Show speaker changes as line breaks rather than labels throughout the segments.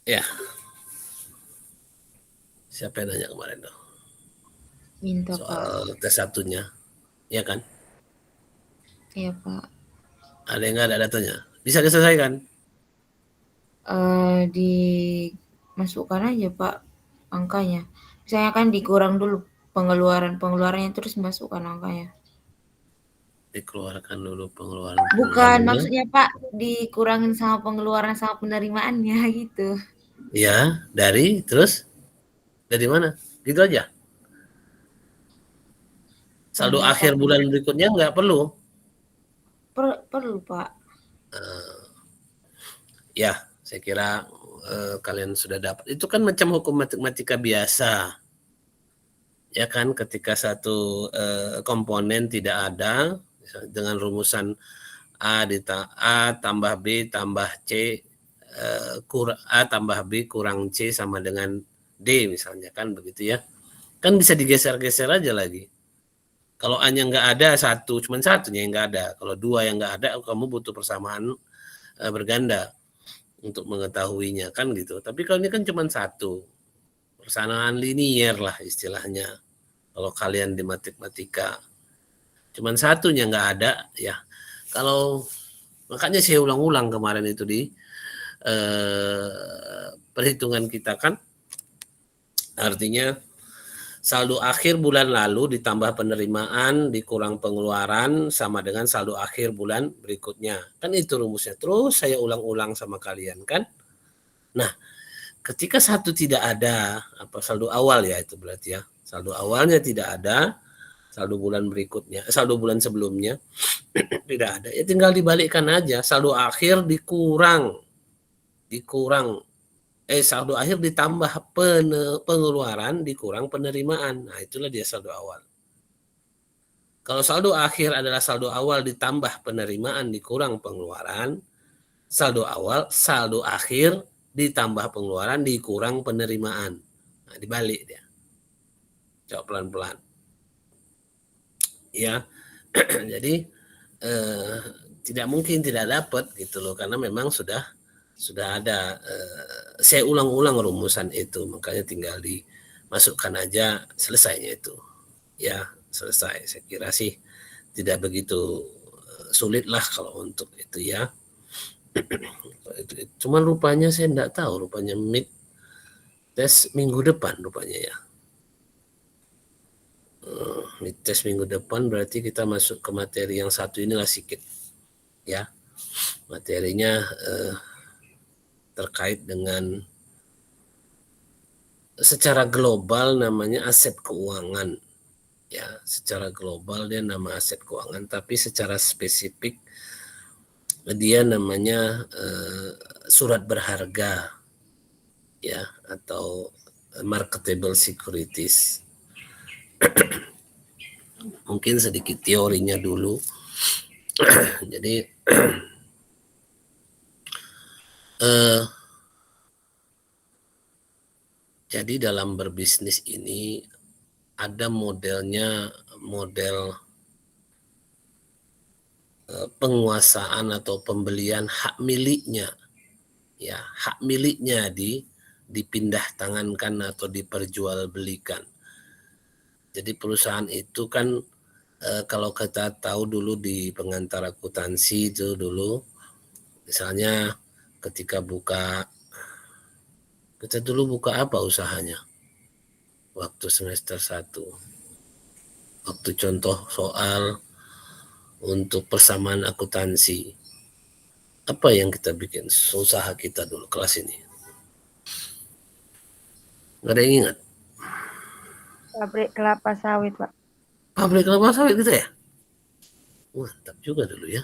Ya, siapa yang nanya kemarin tuh?
Minta Pak.
Soal tes satunya, ya kan?
Iya Pak.
Ada yang nggak ada datanya? Bisa diselesaikan?
Dimasukkan aja Pak angkanya. Misalnya kan dikurang dulu pengeluarannya terus masukkan angkanya.
Dikeluarkan dulu
Bukan,
pengeluaran-pengeluarannya.
maksudnya Pak dikurangin sama pengeluaran sama penerimaannya gitu.
Ya, dari mana? Gitu aja. Saldo
Enggak
akhir
Pak,
bulan berikutnya nggak perlu.
perlu Pak.
Ya, saya kira kalian sudah dapat. Itu kan macam hukum matematika biasa. Ya kan, ketika satu komponen tidak ada, dengan rumusan A tambah B tambah C A tambah B kurang C sama dengan D misalnya kan begitu ya. Kan bisa digeser-geser aja lagi. Kalau A-nya nggak ada satu, cuma satunya yang nggak ada. Kalau dua yang nggak ada, kamu butuh persamaan berganda untuk mengetahuinya kan gitu. Tapi kalau ini kan cuma satu, persamaan linier lah istilahnya. Kalau kalian di matematika, cuma satunya nggak ada ya. Kalau makanya saya ulang-ulang kemarin itu di perhitungan kita kan, artinya saldo akhir bulan lalu ditambah penerimaan dikurang pengeluaran sama dengan saldo akhir bulan berikutnya. Kan itu rumusnya. Terus saya ulang-ulang sama kalian kan. Nah, ketika satu tidak ada, apa saldo awal ya itu berarti ya. Saldo awalnya tidak ada, saldo bulan berikutnya, saldo bulan sebelumnya tidak ada. Ya tinggal dibalikkan aja. Saldo akhir dikurang saldo akhir ditambah pengeluaran dikurang penerimaan. Nah, itulah dia saldo awal. Kalau saldo akhir adalah saldo awal ditambah penerimaan dikurang pengeluaran, saldo akhir ditambah pengeluaran dikurang penerimaan. Nah, dibalik dia. Coba pelan-pelan. Ya. Jadi eh, tidak mungkin tidak dapat gitu loh karena memang sudah ada saya ulang-ulang rumusan itu makanya tinggal dimasukkan aja selesainya itu ya selesai saya kira sih tidak begitu sulit lah kalau untuk itu ya. Cuman rupanya saya tidak tahu rupanya mid tes minggu depan rupanya ya. Mid tes minggu depan berarti kita masuk ke materi yang satu inilah sedikit ya materinya terkait dengan secara global namanya aset keuangan ya secara global dia nama aset keuangan tapi secara spesifik dia namanya surat berharga ya atau marketable securities. Mungkin sedikit teorinya dulu. Jadi eh, jadi dalam berbisnis ini ada model penguasaan atau pembelian hak miliknya ya hak miliknya dipindah tangankan atau diperjualbelikan. Jadi perusahaan itu kan kalau kita tahu dulu di pengantar akuntansi itu dulu misalnya ketika kita dulu buka apa usahanya waktu semester 1 waktu contoh soal untuk persamaan akuntansi apa yang kita bikin usaha kita dulu kelas ini nggak ada yang ingat
Pabrik kelapa sawit Pak.
pabrik kelapa sawit gitu ya mantap juga dulu ya.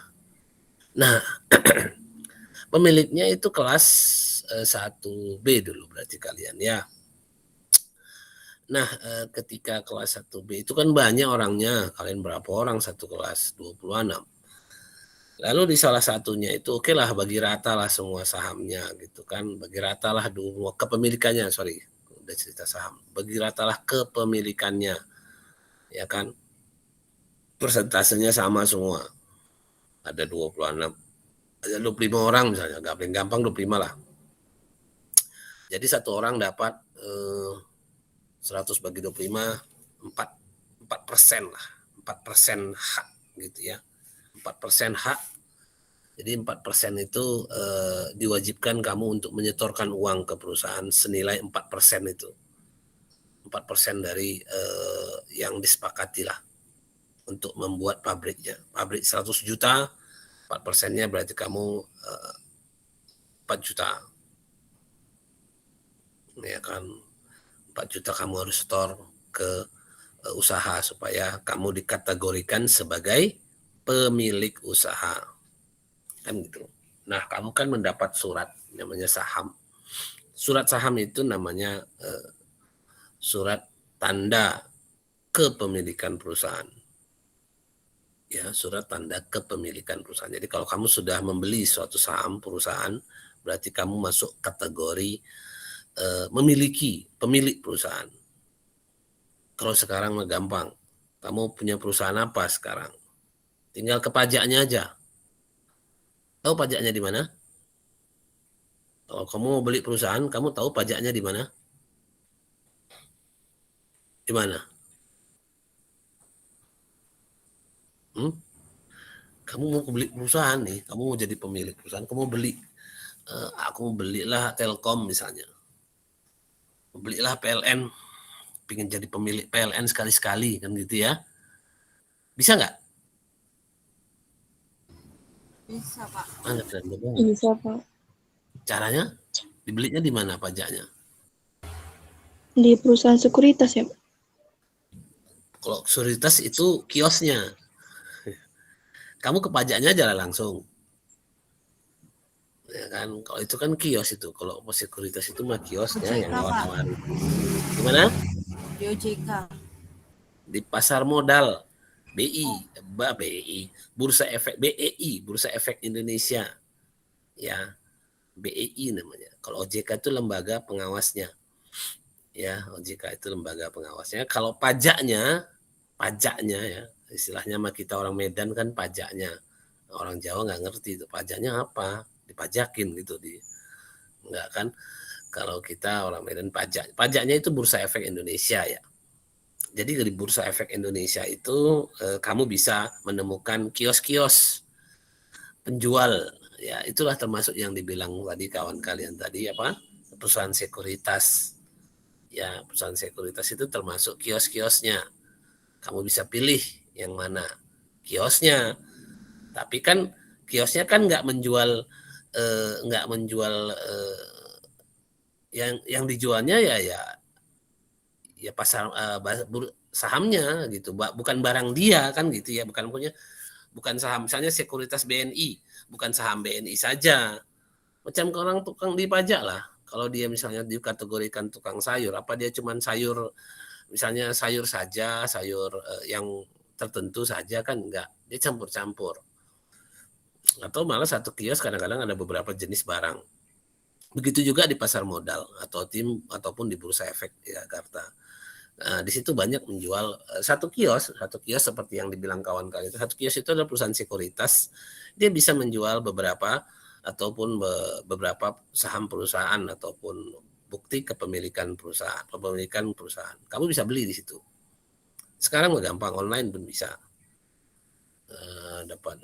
Nah pemiliknya itu kelas 1B dulu berarti kalian ya. Nah, ketika kelas 1B itu kan banyak orangnya. Kalian berapa orang satu kelas? 26. Lalu di salah satunya itu oke lah bagi rata lah semua sahamnya gitu kan. Bagi rata lah dulu kepemilikannya, sorry. Udah cerita saham. Bagi rata lah kepemilikannya. Ya kan. Persentasenya sama semua. Ada 26. Ada 25 orang misalnya. Gampang 25 lah. Jadi satu orang dapat 100 bagi 25, 4% lah, 4% hak gitu ya, 4% hak. Jadi 4% itu diwajibkan kamu untuk menyetorkan uang ke perusahaan senilai 4% itu, 4% dari yang disepakati lah untuk membuat pabriknya. Pabrik 100 juta, 4%-nya berarti kamu 4 juta, ya kan? 4 juta kamu harus setor ke usaha supaya kamu dikategorikan sebagai pemilik usaha, kan gitu. Nah, kamu kan mendapat surat namanya saham. Surat saham itu namanya surat tanda kepemilikan perusahaan. Ya, surat tanda kepemilikan perusahaan. Jadi kalau kamu sudah membeli suatu saham perusahaan, berarti kamu masuk kategori memiliki pemilik perusahaan. Kalau sekarang mah gampang. Kamu punya perusahaan apa sekarang? Tinggal ke pajaknya aja. Tahu pajaknya di mana? Kalau kamu mau beli perusahaan, kamu tahu pajaknya di mana? Di mana? Hmm? Kamu mau beli perusahaan nih, kamu mau jadi pemilik perusahaan, kamu mau beli, aku mau belilah Telkom misalnya, belilah PLN, pengen jadi pemilik PLN sekali-sekali kan gitu ya, bisa nggak?
Bisa, Pak.
Mana keren banget.
Bisa, Pak.
Caranya dibelinya di mana pajaknya?
Di perusahaan sekuritas ya, Pak?
Kalau sekuritas itu kiosnya, kamu ke pajaknya aja langsung. Ya kan, kalau itu kan kios itu, kalau sekuritas itu mah kiosnya
OJK,
yang
Pak.
nawar-nawarin. Gimana?
Di OJK.
Di pasar modal BI, BI, Bursa Efek BEI, Bursa Efek Indonesia, ya BEI namanya. Kalau OJK itu lembaga pengawasnya, ya OJK itu lembaga pengawasnya. Kalau pajaknya ya istilahnya mah kita orang Medan kan pajaknya, orang Jawa nggak ngerti itu pajaknya apa, dipajakin gitu di, nggak kan. Kalau kita orang Medan pajaknya itu Bursa Efek Indonesia ya. Jadi dari Bursa Efek Indonesia itu kamu bisa menemukan kios-kios penjual, ya itulah termasuk yang dibilang tadi kawan kalian tadi apa, perusahaan sekuritas. Ya, perusahaan sekuritas itu termasuk kios-kiosnya. Kamu bisa pilih yang mana kiosnya. Tapi kan kiosnya kan nggak menjual yang dijualnya ya pasar sahamnya gitu, bukan barang dia kan gitu ya, bukan saham misalnya sekuritas BNI, bukan saham BNI saja. Macam orang tukang dipajak lah. Kalau dia misalnya dikategorikan tukang sayur, apa dia cuma sayur, misalnya sayur saja, sayur yang tertentu saja kan enggak. Dia campur-campur. Atau malah satu kios kadang-kadang ada beberapa jenis barang. Begitu juga di pasar modal ataupun di Bursa Efek di Jakarta. Nah, di situ banyak menjual satu kios seperti yang dibilang kawan-kawan itu. Satu kios itu adalah perusahaan sekuritas. Dia bisa menjual beberapa ataupun beberapa saham perusahaan ataupun bukti kepemilikan perusahaan. Kamu bisa beli di situ. Sekarang udah gampang, online pun bisa. Dapat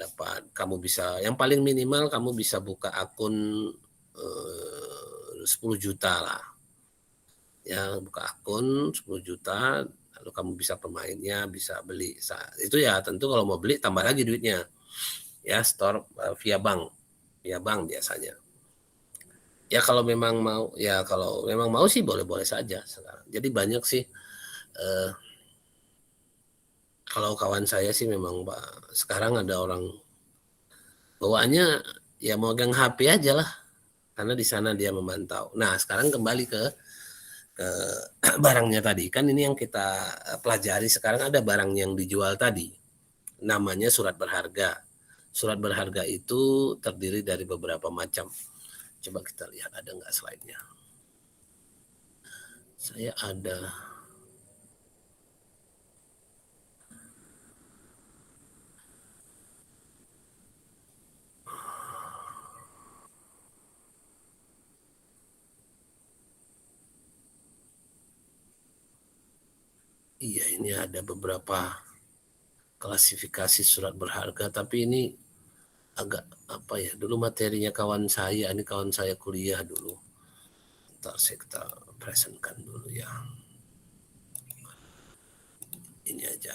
kamu bisa, yang paling minimal kamu bisa buka akun 10 juta lah. Ya, buka akun 10 juta, lalu kamu bisa pemainnya, bisa beli. Itu ya tentu kalau mau beli tambah lagi duitnya. Ya, store via bank biasanya. Ya kalau memang mau sih boleh-boleh saja sekarang. Jadi banyak sih kalau kawan saya sih memang Pak, sekarang ada orang bawaannya ya mau megang HP aja lah, karena di sana dia memantau. Nah, sekarang kembali ke barangnya tadi. Kan ini yang kita pelajari sekarang, ada barang yang dijual tadi. Namanya surat berharga. Surat berharga itu terdiri dari beberapa macam. Coba kita lihat ada nggak slide-nya. Saya ada. Iya, ini ada beberapa klasifikasi surat berharga, tapi ini agak apa ya, dulu materinya kawan saya, ini kawan saya kuliah dulu. Ntar saya kita presentkan dulu ya. Ini aja.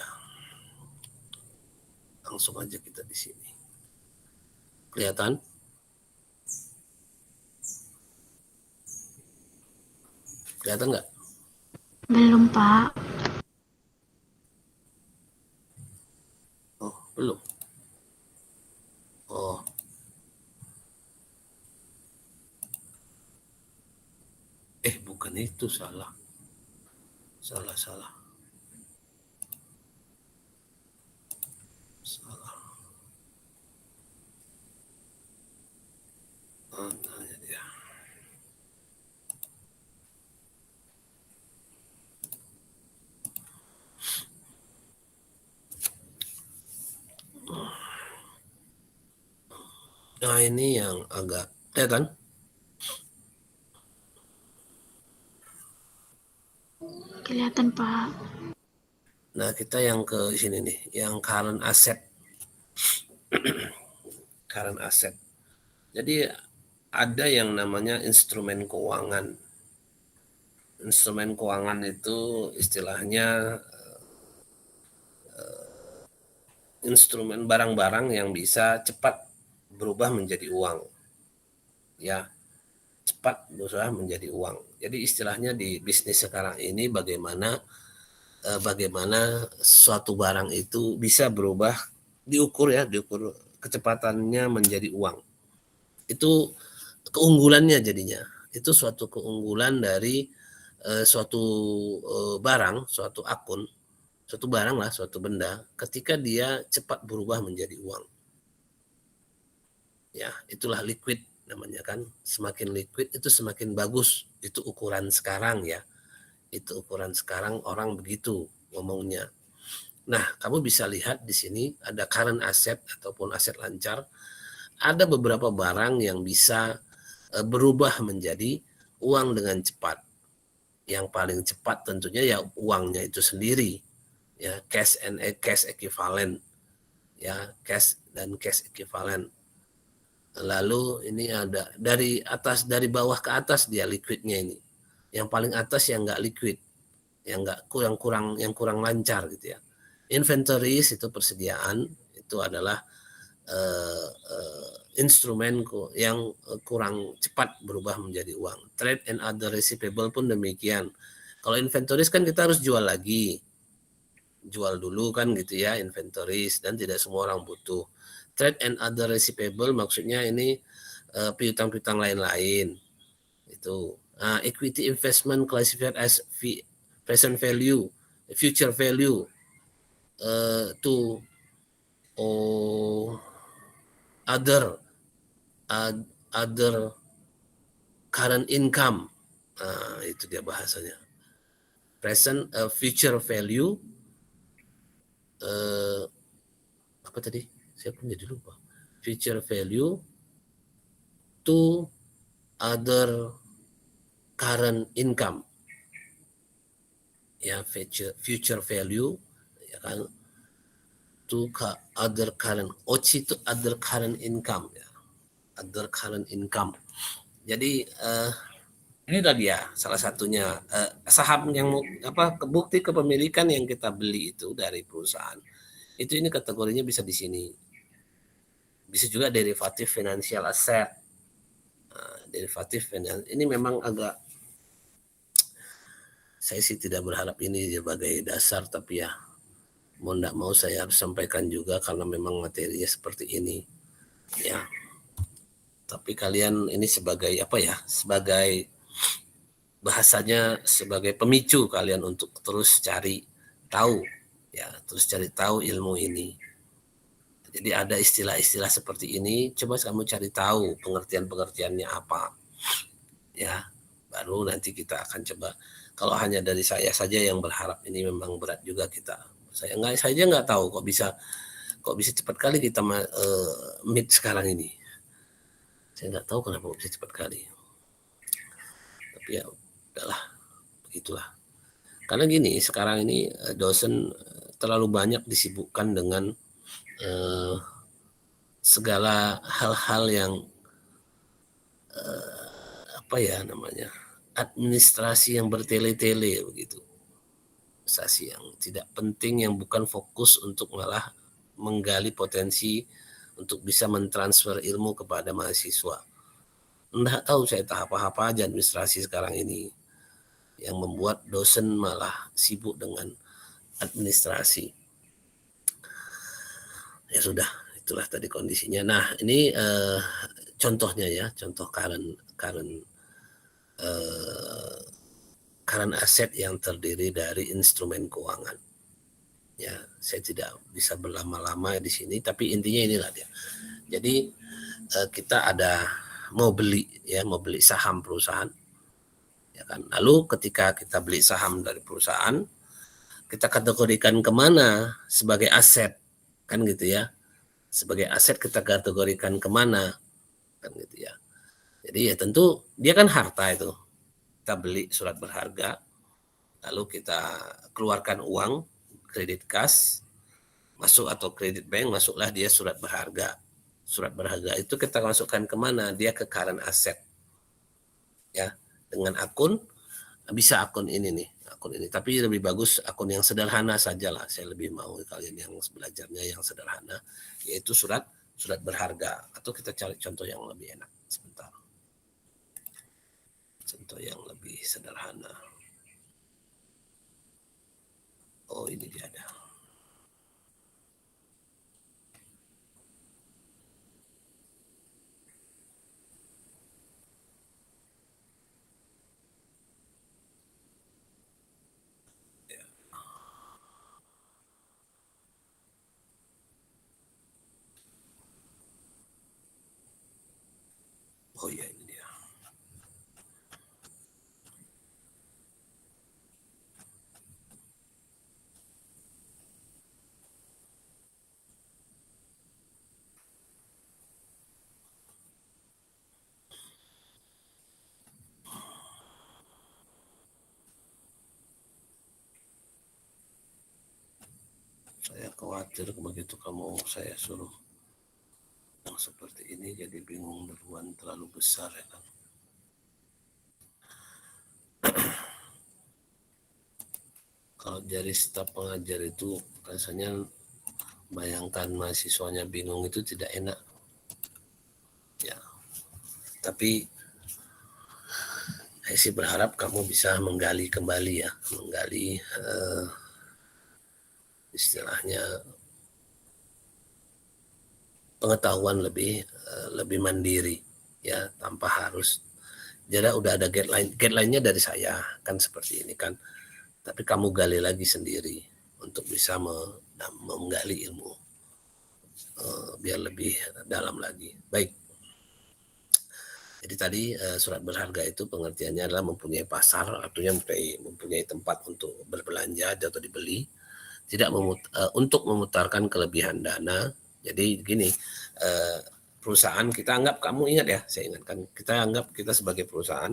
Langsung aja kita di sini. Kelihatan? Kelihatan nggak?
Belum, Pak.
Oh, belum. Oh. Bukan itu, salah. Salah. Salah. Ya. Nah, ini yang agak kelihatan.
Kelihatan, Pak.
Nah, kita yang ke sini nih, yang current asset. Current asset. Jadi ada yang namanya instrumen keuangan. Instrumen keuangan itu istilahnya instrumen barang-barang yang bisa cepat berubah menjadi uang. Ya, cepat berusaha menjadi uang. Jadi istilahnya di bisnis sekarang ini bagaimana suatu barang itu bisa berubah, diukur kecepatannya menjadi uang. Itu keunggulannya jadinya. Itu suatu keunggulan dari suatu barang, suatu akun, suatu barang lah, suatu benda ketika dia cepat berubah menjadi uang. Ya, itulah liquid namanya kan. Semakin liquid itu semakin bagus. Itu ukuran sekarang ya. Itu ukuran sekarang orang begitu ngomongnya. Nah, kamu bisa lihat di sini ada current asset ataupun aset lancar. Ada beberapa barang yang bisa berubah menjadi uang dengan cepat. Yang paling cepat tentunya ya uangnya itu sendiri. Ya, cash equivalent. Ya, cash dan cash equivalent. Lalu ini ada dari bawah ke atas dia liquidnya ini. Yang paling atas yang enggak liquid, yang enggak kurang lancar gitu ya. Inventories itu persediaan, itu adalah instrumen yang kurang cepat berubah menjadi uang. Trade and other receivable pun demikian. Kalau inventories kan kita harus jual lagi. Jual dulu kan gitu ya inventories, dan tidak semua orang butuh. Trade and other receivable maksudnya ini piutang-piutang lain-lain. Itu equity investment classified as present value, future value to other current income. Itu dia bahasanya. Present future value apa tadi? Saya pun jadi lupa. Future value to other current income. Ya, future value ya kan, to other current, OC itu other current income ya. Other current income. Jadi ini tadi ya salah satunya saham yang bukti kepemilikan yang kita beli itu dari perusahaan. Itu ini kategorinya bisa di sini. Bisa juga derivatif financial asset. Derivatif ini memang agak, saya sih tidak berharap ini sebagai dasar, tapi ya mau tidak mau saya harus sampaikan juga karena memang materinya seperti ini ya. Tapi kalian ini sebagai sebagai bahasanya sebagai pemicu kalian untuk terus cari tahu ya, terus cari tahu ilmu ini. Jadi ada istilah-istilah seperti ini, coba kamu cari tahu pengertiannya apa ya, baru nanti kita akan coba. Kalau hanya dari saya saja yang berharap, ini memang berat juga kita. Saya nggak tahu kok bisa cepat kali kita meet sekarang ini. Saya nggak tahu kenapa bisa cepat kali. Tapi ya udahlah, begitulah. Karena gini, sekarang ini dosen terlalu banyak disibukkan dengan segala hal-hal yang apa ya namanya, administrasi yang bertele-tele begitu, administrasi yang tidak penting, yang bukan fokus untuk malah menggali potensi untuk bisa mentransfer ilmu kepada mahasiswa. Nggak tahu saya tahap apa aja administrasi sekarang ini yang membuat dosen malah sibuk dengan administrasi. Ya sudah, itulah tadi kondisinya. Nah ini contohnya ya, contoh current aset yang terdiri dari instrumen keuangan. Ya, saya tidak bisa berlama-lama di sini, tapi intinya inilah dia. Jadi kita mau beli saham perusahaan, ya kan. Lalu ketika kita beli saham dari perusahaan, kita kategorikan kemana sebagai aset, kan gitu ya. Sebagai aset kita kategorikan kemana, kan gitu ya. Jadi ya tentu dia kan harta itu. Kita beli surat berharga, lalu kita keluarkan uang, kredit kas, masuk atau kredit bank, masuklah dia surat berharga. Surat berharga itu kita masukkan kemana? Dia ke current asset. Ya, dengan akun, bisa akun ini nih, akun ini. Tapi lebih bagus akun yang sederhana sajalah. Saya lebih mau kalian yang belajarnya yang sederhana, yaitu surat berharga. Atau kita cari contoh yang lebih enak. Sebentar. Contoh yang lebih sederhana. Oh, ini dia ada. Oh ya, ini dia. Saya khawatir begitu saya suruh yang seperti ini jadi bingung duluan, terlalu besar ya kan. Kalau dari staf pengajar itu rasanya bayangkan mahasiswanya bingung itu tidak enak. Ya. Tapi saya sih berharap kamu bisa menggali kembali ya, menggali istilahnya pengetahuan lebih mandiri ya, tanpa harus. Jadi udah ada guideline-nya dari saya kan seperti ini kan. Tapi kamu gali lagi sendiri untuk bisa menggali ilmu biar lebih dalam lagi. Baik. Jadi tadi surat berharga itu pengertiannya adalah mempunyai pasar, artinya mempunyai tempat untuk berbelanja atau dibeli, tidak untuk memutarkan kelebihan dana. Jadi gini, perusahaan kita anggap, kamu ingat ya, saya ingatkan, kita anggap kita sebagai perusahaan,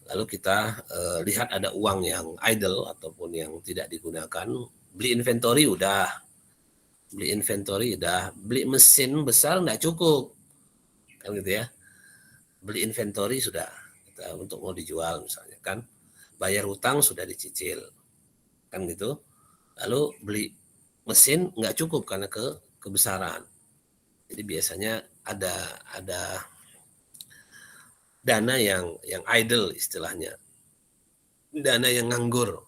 lalu kita lihat ada uang yang idle ataupun yang tidak digunakan, beli inventory udah, beli mesin besar nggak cukup, kan gitu ya, beli inventory sudah untuk mau dijual misalnya kan, bayar hutang sudah dicicil, kan gitu, lalu beli mesin nggak cukup karena kebesaran. Jadi biasanya ada dana yang idle istilahnya, dana yang nganggur,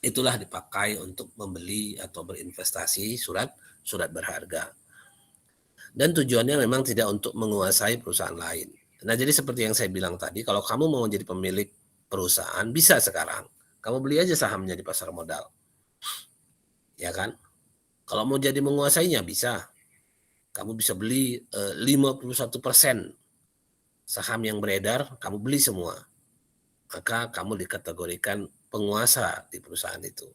itulah dipakai untuk membeli atau berinvestasi surat berharga. Dan tujuannya memang tidak untuk menguasai perusahaan lain. Nah, jadi seperti yang saya bilang tadi, kalau kamu mau jadi pemilik perusahaan, bisa sekarang. Kamu beli aja sahamnya di pasar modal. Ya kan? Kalau mau jadi menguasainya, bisa. Kamu bisa beli 51% saham yang beredar, kamu beli semua. Maka kamu dikategorikan penguasa di perusahaan itu.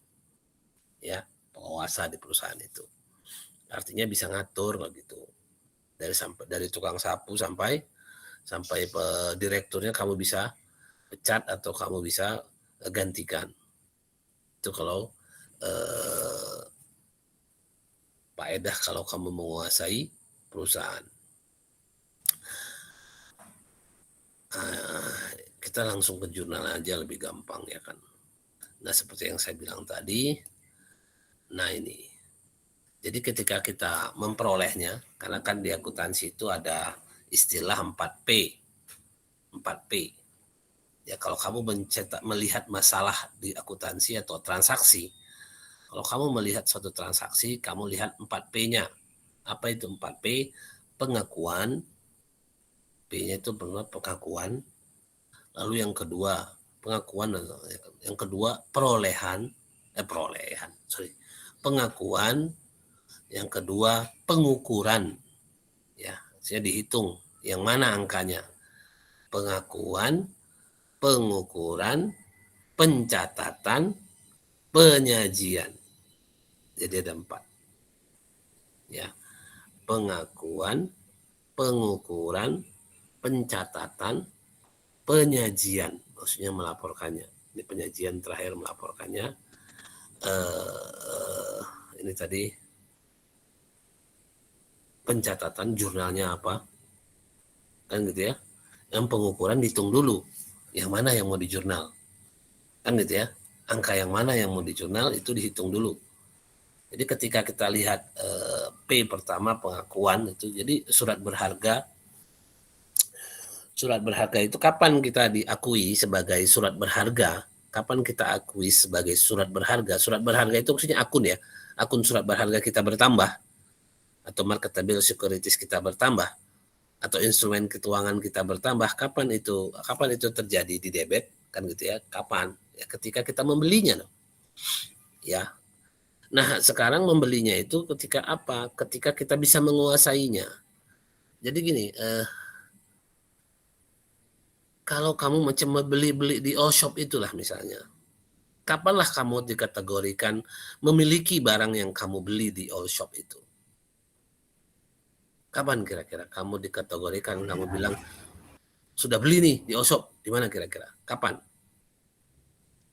Ya, penguasa di perusahaan itu. Artinya bisa ngatur gitu. Dari tukang sapu sampai direkturnya kamu bisa pecat atau kamu bisa gantikan. Itu kalau faedah kalau kamu menguasai perusahaan. Kita langsung ke jurnal aja lebih gampang ya kan. Nah seperti yang saya bilang tadi, nah ini. Jadi ketika kita memperolehnya, karena kan di akuntansi itu ada istilah 4P. 4P. Ya kalau kamu melihat masalah di akuntansi atau transaksi, kalau kamu melihat suatu transaksi, kamu lihat 4P-nya. Apa itu 4P? Pengakuan, P-nya itu pengakuan. Lalu yang kedua, pengakuan. Yang kedua, pengakuan. Yang kedua, pengukuran. Ya, saya dihitung. Yang mana angkanya? Pengakuan, pengukuran, pencatatan, penyajian. Jadi ada 4. Ya. Pengakuan, pengukuran, pencatatan, penyajian. Maksudnya melaporkannya. Ini penyajian terakhir melaporkannya. Ini tadi pencatatan jurnalnya apa? Kan gitu ya. Yang pengukuran dihitung dulu. Yang mana yang mau dijurnal. Kan gitu ya. Angka yang mana yang mau dijurnal itu dihitung dulu. Jadi ketika kita lihat P pertama pengakuan itu, jadi surat berharga itu kapan kita diakui sebagai surat berharga? Kapan kita akui sebagai surat berharga? Surat berharga itu maksudnya akun ya. Akun surat berharga kita bertambah atau marketable securities kita bertambah atau instrumen keuangan kita bertambah. Kapan itu terjadi di debit? Kan gitu ya. Kapan? Ya ketika kita membelinya. Ya. Nah, sekarang membelinya itu ketika apa? Ketika kita bisa menguasainya. Jadi gini, kalau kamu macam beli di all shop itulah misalnya. Kapanlah kamu dikategorikan memiliki barang yang kamu beli di all shop itu? Kapan kira-kira kamu dikategorikan, kamu bilang, sudah beli nih di all shop, di mana kira-kira? Kapan?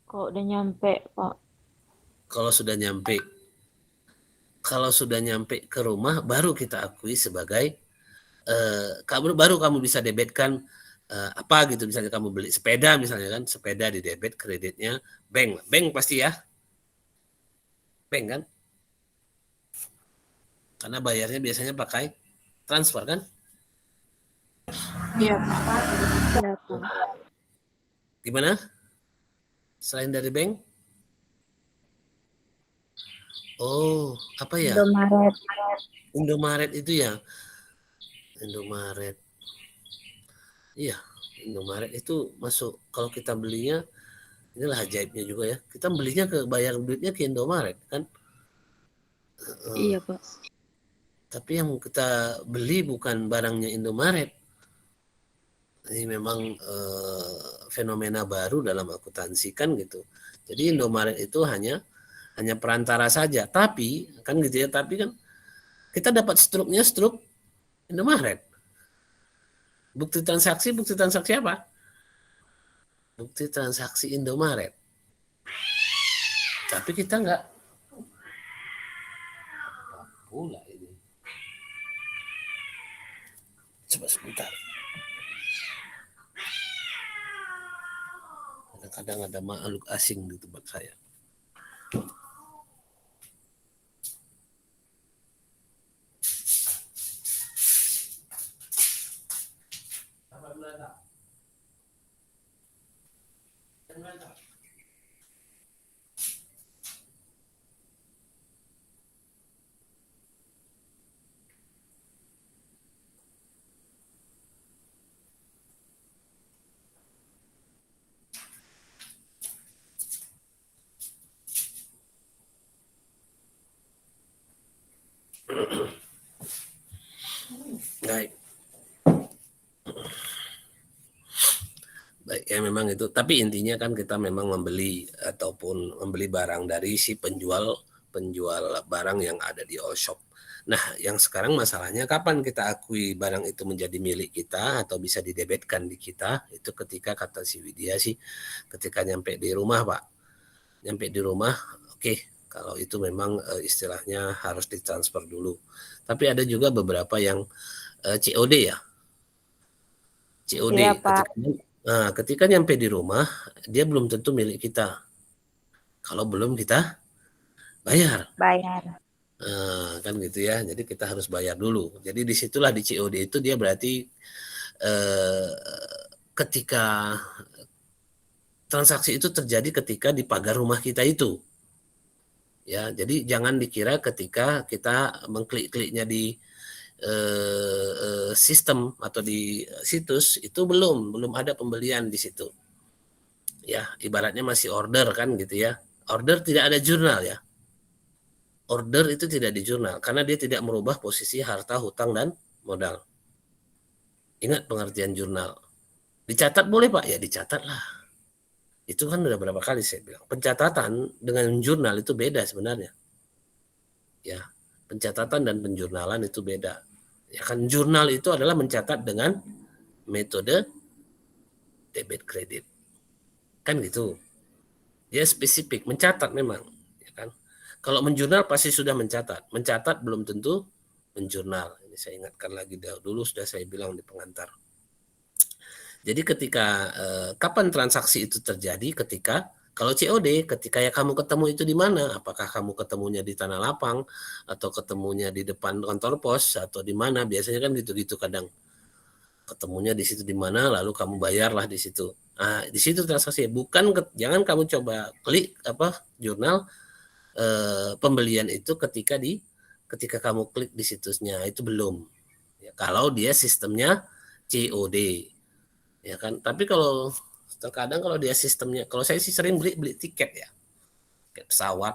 Kok udah nyampe, Pak?
Kalau sudah nyampe ke rumah, baru kita akui sebagai, baru kamu bisa debitkan apa gitu, misalnya kamu beli sepeda misalnya kan, sepeda di debit kreditnya bank pasti ya, bank kan, karena bayarnya biasanya pakai transfer kan.
Iya, Pak. Iya, Pak.
Gimana selain dari bank? Oh apa ya, Indomaret itu ya, Indomaret. Iya, Indomaret itu masuk kalau kita belinya. Inilah ajaibnya juga ya. Kita belinya bayar duitnya ke Indomaret kan.
Iya, Pak.
Tapi yang kita beli bukan barangnya Indomaret. Ini memang fenomena baru dalam akuntansi kan gitu. Jadi Indomaret itu hanya perantara saja. Tapi kan gitu ya. Tapi kan kita dapat struk Indomaret. Bukti transaksi apa? Bukti transaksi Indomaret. Tapi kita nggak pula ini. Coba sebentar. Kadang-kadang ada makhluk asing di tempat saya. Baik. Baik ya memang itu. Tapi intinya kan kita memang membeli barang dari si penjual barang yang ada di all shop. Nah, yang sekarang masalahnya kapan kita akui barang itu menjadi milik kita atau bisa didebitkan di kita, itu ketika kata si Widya sih ketika nyampe di rumah, Pak. nyampe di rumah, oke, kalau itu memang istilahnya harus ditransfer dulu. Tapi ada juga beberapa yang COD ya. COD
Iya, Pak.
ketika nyampe di rumah, dia belum tentu milik kita. Kalau belum kita bayar.
Bayar.
Kan gitu ya. Jadi kita harus bayar dulu. Jadi disitulah di COD itu dia berarti ketika transaksi itu terjadi ketika di pagar rumah kita itu. Ya, jadi jangan dikira ketika kita mengklik-kliknya di sistem atau di situs itu belum ada pembelian di situ. Ya, ibaratnya masih order kan gitu ya. Order tidak ada jurnal ya. Order itu tidak di jurnal karena dia tidak merubah posisi harta, hutang, dan modal. Ingat pengertian jurnal. Dicatat boleh Pak? Ya dicatat lah. Itu kan udah berapa kali saya bilang. Pencatatan dengan jurnal itu beda sebenarnya. Ya, pencatatan dan penjurnalan itu beda. Ya kan jurnal itu adalah mencatat dengan metode debit kredit. Kan gitu. Dia spesifik, mencatat memang. Ya kan? Kalau menjurnal pasti sudah mencatat. Mencatat belum tentu menjurnal. Ini saya ingatkan lagi dulu sudah saya bilang di pengantar. Jadi ketika kapan transaksi itu terjadi? Ketika kalau COD, ketika ya kamu ketemu itu di mana? Apakah kamu ketemunya di Tanah Lapang atau ketemunya di depan kantor pos atau di mana? Biasanya kan gitu-gitu kadang ketemunya di situ di mana, lalu kamu bayarlah di situ. Nah, di situ transaksi. Bukan jangan kamu coba klik jurnal pembelian itu ketika kamu klik di situsnya itu belum. Ya, kalau dia sistemnya COD. Ya kan, tapi kalau terkadang kalau dia sistemnya, kalau saya sih sering beli tiket ya, tiket pesawat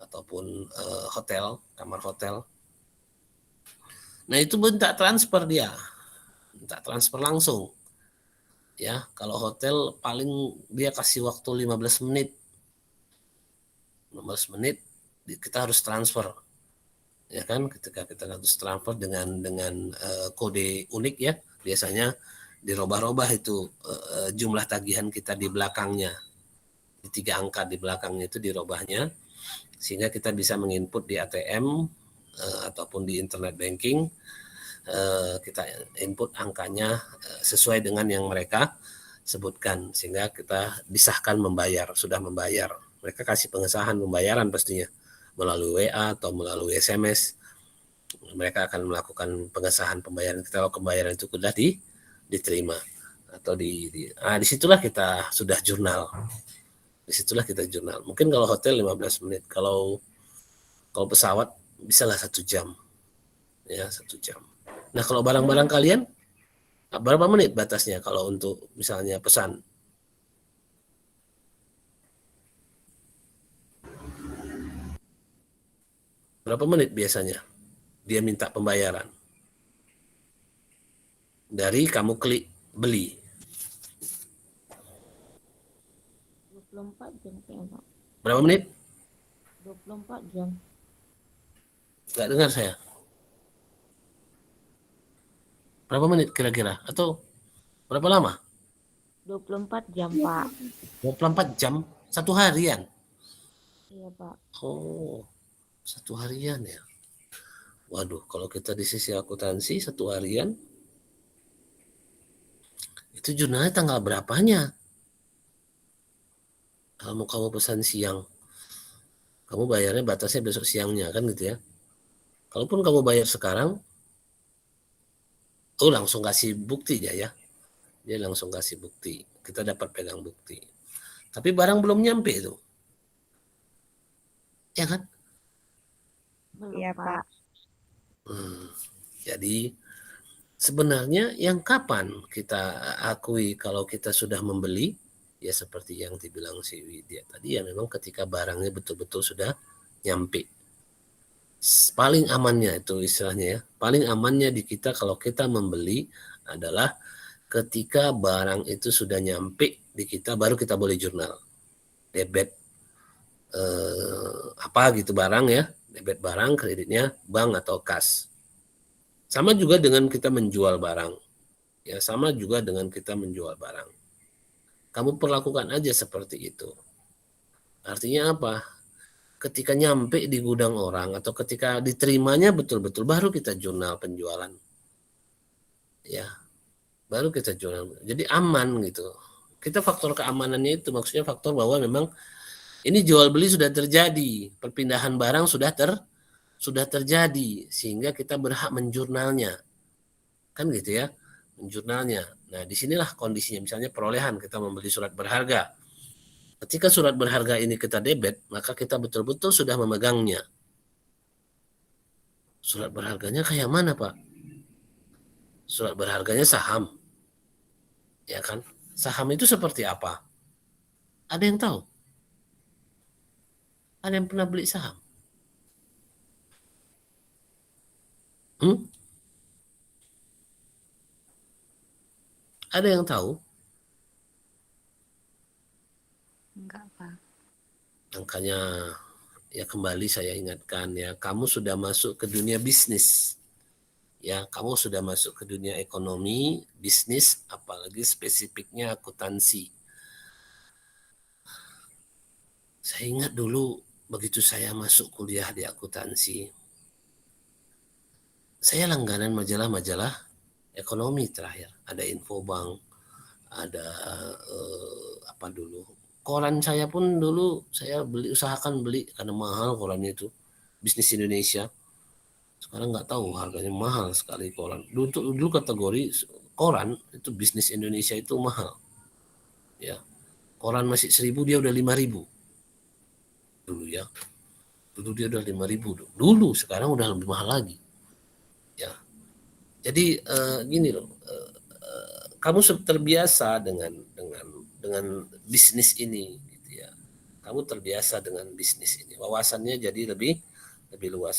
ataupun hotel, kamar hotel. Nah itu minta transfer dia, minta transfer langsung. Ya, kalau hotel paling dia kasih waktu 15 menit. 15 menit kita harus transfer. Ya kan, ketika kita harus transfer dengan kode unik ya, biasanya dirubah-rubah itu jumlah tagihan kita di belakangnya, di 3 angka di belakangnya itu dirubahnya sehingga kita bisa menginput di ATM ataupun di internet banking, kita input angkanya sesuai dengan yang mereka sebutkan sehingga kita disahkan membayar, sudah membayar. Mereka kasih pengesahan pembayaran pastinya melalui WA atau melalui SMS. Mereka akan melakukan pengesahan pembayaran kita kalau pembayaran itu sudah diterima atau disitulah kita sudah jurnal. Disitulah kita jurnal. Mungkin kalau hotel 15 menit, kalau pesawat bisalah 1 jam. Ya, 1 jam. Nah, kalau barang-barang kalian berapa menit batasnya kalau untuk misalnya pesan? Berapa menit biasanya dia minta pembayaran? Dari kamu klik beli.
24 jam kayaknya, Pak.
Berapa menit?
24 jam.
Nggak dengar saya. Berapa menit kira-kira? Atau berapa lama?
24 jam, Pak.
24 jam? 1 harian?
Iya, Pak.
Oh, 1 harian ya. Waduh, kalau kita di sisi akuntansi 1 harian, itu jurnalnya tanggal berapanya? Kalau kamu pesan siang, kamu bayarnya batasnya besok siangnya kan gitu ya. Kalaupun kamu bayar sekarang, langsung kasih bukti ya. Dia langsung kasih bukti. Kita dapat pegang bukti. Tapi barang belum nyampe itu. Ya kan?
Iya, Pak.
Jadi sebenarnya yang kapan kita akui kalau kita sudah membeli, ya seperti yang dibilang si Widya tadi, ya memang ketika barangnya betul-betul sudah nyampe. Paling amannya itu istilahnya ya, paling amannya di kita kalau kita membeli adalah ketika barang itu sudah nyampe di kita, baru kita boleh jurnal. Debit apa gitu barang ya, debit barang, kreditnya bank atau kas. Sama juga dengan kita menjual barang. Ya, sama juga dengan kita menjual barang. Kamu perlakukan aja seperti itu. Artinya apa? Ketika nyampe di gudang orang atau ketika diterimanya betul-betul baru kita jurnal penjualan. Ya, baru kita jurnal. Jadi aman gitu. Kita faktor keamanannya itu maksudnya faktor bahwa memang ini jual beli sudah terjadi, perpindahan barang sudah terjadi sehingga kita berhak menjurnalnya. Kan gitu ya, menjurnalnya. Nah, disinilah kondisinya misalnya perolehan kita membeli surat berharga. Ketika surat berharga ini kita debit, maka kita betul-betul sudah memegangnya. Surat berharganya kayak mana, Pak? Surat berharganya saham. Ya kan? Saham itu seperti apa? Ada yang tahu? Ada yang pernah beli saham? Ada yang tahu?
Enggak, Pak.
Makanya ya kembali saya ingatkan ya, kamu sudah masuk ke dunia bisnis. Ya, kamu sudah masuk ke dunia ekonomi, bisnis, apalagi spesifiknya akuntansi. Saya ingat dulu begitu saya masuk kuliah di akuntansi, saya langganan majalah-majalah ekonomi terakhir. Ada Infobank, ada apa dulu. Koran saya pun dulu saya usahakan beli karena mahal korannya itu. Bisnis Indonesia. Sekarang nggak tahu harganya mahal sekali koran. Dulu kategori koran itu Bisnis Indonesia itu mahal. Ya. Koran masih 1.000 dia udah 5.000. Dulu ya. Dulu dia udah 5.000 dulu, sekarang udah lebih mahal lagi. Ya. Jadi gini loh, kamu terbiasa dengan bisnis ini gitu ya. Kamu terbiasa dengan bisnis ini. Wawasannya jadi lebih luas.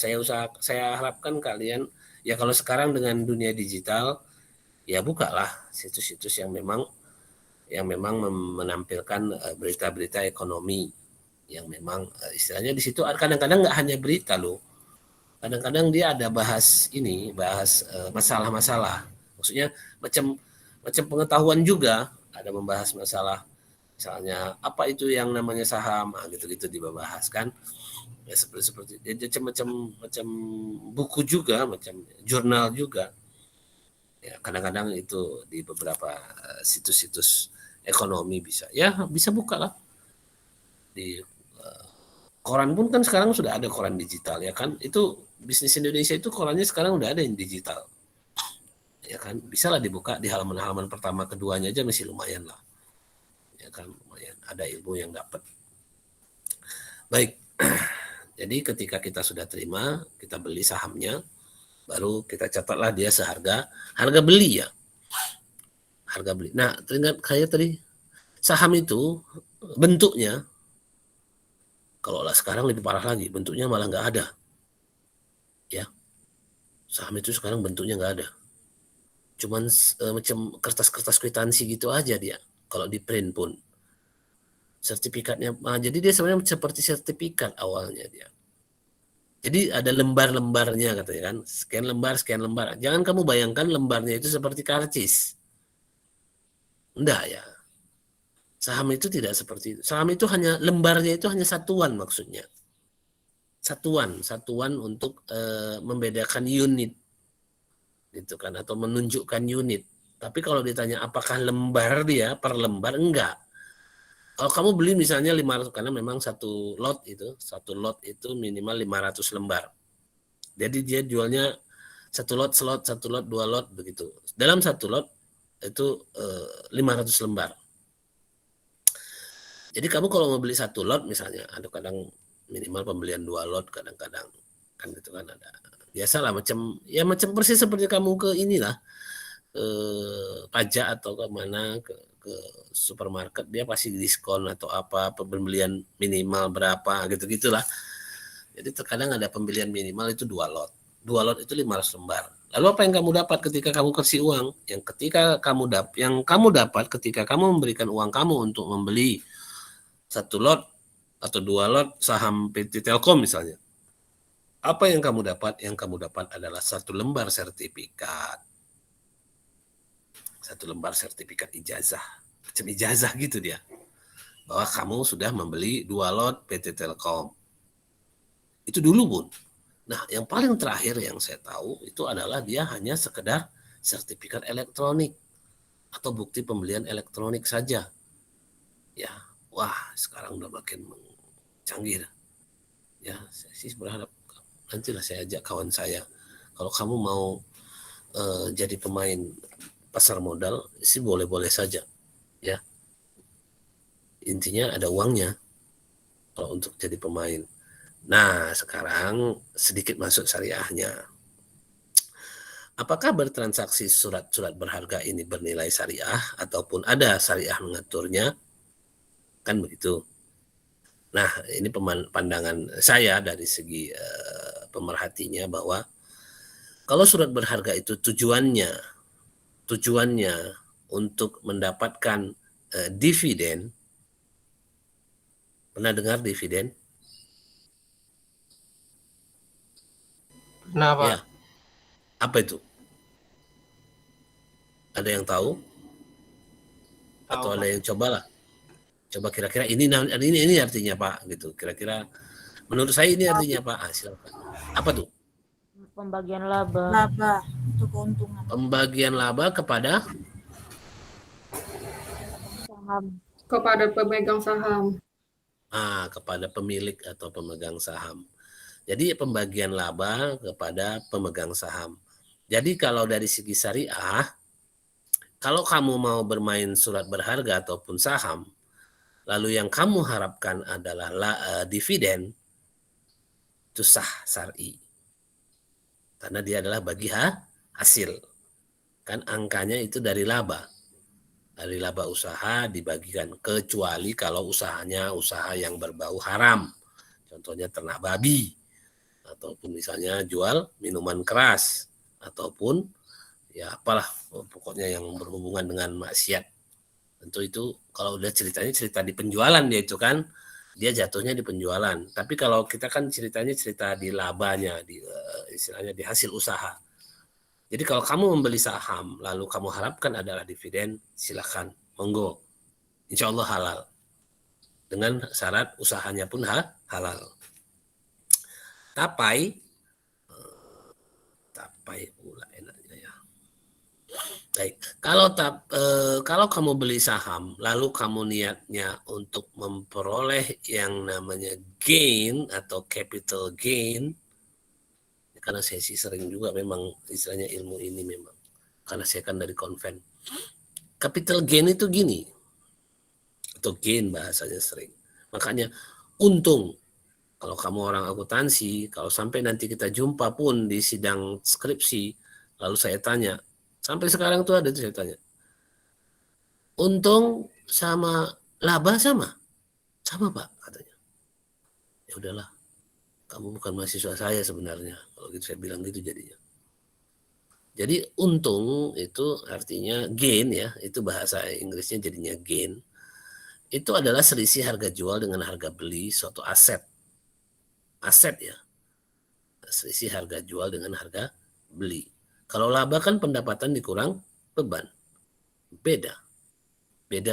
Saya harapkan kalian ya kalau sekarang dengan dunia digital ya bukalah situs-situs yang memang menampilkan berita-berita ekonomi yang memang istilahnya di situ kadang-kadang nggak hanya berita loh. Kadang-kadang dia ada bahas masalah-masalah. Maksudnya macam pengetahuan juga, ada membahas masalah misalnya apa itu yang namanya saham, gitu-gitu dibahas kan. Ya seperti macam buku juga, macam jurnal juga. Ya kadang-kadang itu di beberapa situs-situs ekonomi bisa buka lah. Di koran pun kan sekarang sudah ada koran digital ya kan. Itu Bisnis Indonesia itu korannya sekarang udah ada yang digital. Ya kan, bisa lah dibuka di halaman-halaman pertama keduanya aja masih lumayan lah. Ya kan, lumayan ada ilmu yang dapat. Baik. Jadi ketika kita sudah terima, kita beli sahamnya, baru kita catatlah dia harga beli ya. Harga beli. Nah, teringat kayak tadi saham itu bentuknya kalau lah sekarang lebih parah lagi, bentuknya malah nggak ada. Ya, saham itu sekarang bentuknya nggak ada. Cuman macam kertas-kertas kwitansi gitu aja dia. Kalau di print pun. Sertifikatnya, jadi dia sebenarnya seperti sertifikat awalnya dia. Jadi ada lembar-lembarnya katanya kan. Sekian lembar. Jangan kamu bayangkan lembarnya itu seperti karcis. Enggak ya. Saham itu tidak seperti itu. Saham itu hanya lembarnya itu hanya satuan maksudnya. Satuan untuk membedakan unit. Gitu kan, atau menunjukkan unit. Tapi kalau ditanya apakah lembar dia per lembar, enggak. Kalau kamu beli misalnya 500, karena memang satu lot itu minimal 500 lembar. Jadi dia jualnya satu lot, 2 lot begitu. Dalam satu lot itu 500 lembar. Jadi kamu kalau mau beli satu lot misalnya, ada kadang minimal pembelian 2 lot, kadang-kadang kan gitu kan ada. Biasalah macam persis seperti kamu ke inilah pajak atau ke mana ke supermarket, dia pasti diskon atau apa, pembelian minimal berapa gitu-gitulah. Jadi terkadang ada pembelian minimal itu 2 lot. 2 lot itu 500 lembar. Lalu apa yang kamu dapat ketika kamu kasih uang? Yang kamu dapat ketika kamu memberikan uang kamu untuk membeli 1 lot atau 2 lot saham PT Telkom misalnya. Apa yang kamu dapat? Yang kamu dapat adalah 1 lembar sertifikat. 1 lembar sertifikat ijazah. Macam ijazah gitu dia. bahwa kamu sudah membeli 2 lot PT Telkom. Itu dulu, Bun. Nah, yang paling terakhir yang saya tahu itu adalah dia hanya sekedar sertifikat elektronik atau bukti pembelian elektronik saja. Ya, wah, sekarang udah makin canggih. Ya, saya sih berharap nantilah saya ajak kawan saya. Kalau kamu mau jadi pemain pasar modal sih boleh-boleh saja. Ya, intinya ada uangnya kalau untuk jadi pemain. Nah, sekarang sedikit masuk syariahnya. Apakah bertransaksi surat-surat berharga ini bernilai syariah ataupun ada syariah mengaturnya? Kan begitu. Nah, ini pandangan saya dari segi pemerhatinya bahwa kalau surat berharga itu tujuannya untuk mendapatkan dividen. Pernah dengar dividen?
Pernah, Pak.
Ya, apa itu? Ada yang tahu? Atau ada yang cobalah? Coba kira-kira ini artinya Pak gitu. Kira-kira menurut saya ini artinya Pak. Silakan. Apa tuh?
Pembagian laba.
Laba untuk keuntungan.
Pembagian laba kepada
Saham.
Kepada pemegang saham.
Kepada pemilik atau pemegang saham. Jadi pembagian laba kepada pemegang saham. Jadi kalau dari segi syariah, kalau kamu mau bermain surat berharga ataupun saham, lalu yang kamu harapkan adalah dividen, itu sah syar'i. Karena dia adalah bagi hasil. Kan angkanya itu dari laba. Dari laba usaha dibagikan, kecuali kalau usahanya usaha yang berbau haram. Contohnya ternak babi, ataupun misalnya jual minuman keras, ataupun ya apalah pokoknya yang berhubungan dengan maksiat. Tentu itu kalau udah ceritanya cerita di penjualan dia itu kan, dia jatuhnya di penjualan. Tapi kalau kita kan ceritanya cerita di labanya, di istilahnya di hasil usaha. Jadi kalau kamu membeli saham, lalu kamu harapkan adalah dividen, silakan, monggo. Insya Allah halal. Dengan syarat usahanya pun halal. Tapai pula enaknya ya. Baik, kalau kamu beli saham, lalu kamu niatnya untuk memperoleh yang namanya gain atau capital gain, karena saya sih sering juga memang istilahnya ilmu ini memang, karena saya kan dari konven. Capital gain itu gini, atau gain bahasanya sering. Makanya untung. Kalau kamu orang akuntansi, kalau sampai nanti kita jumpa pun di sidang skripsi, lalu saya tanya, sampai sekarang tuh ada tuh saya tanya, untung sama laba sama Pak katanya. Ya udahlah, kamu bukan mahasiswa saya sebenarnya, kalau gitu saya bilang gitu jadinya. Jadi untung itu artinya gain ya, itu bahasa Inggrisnya jadinya gain. Itu adalah selisih harga jual dengan harga beli suatu aset. Aset ya, selisih harga jual dengan harga beli. Kalau laba kan pendapatan dikurang beban, beda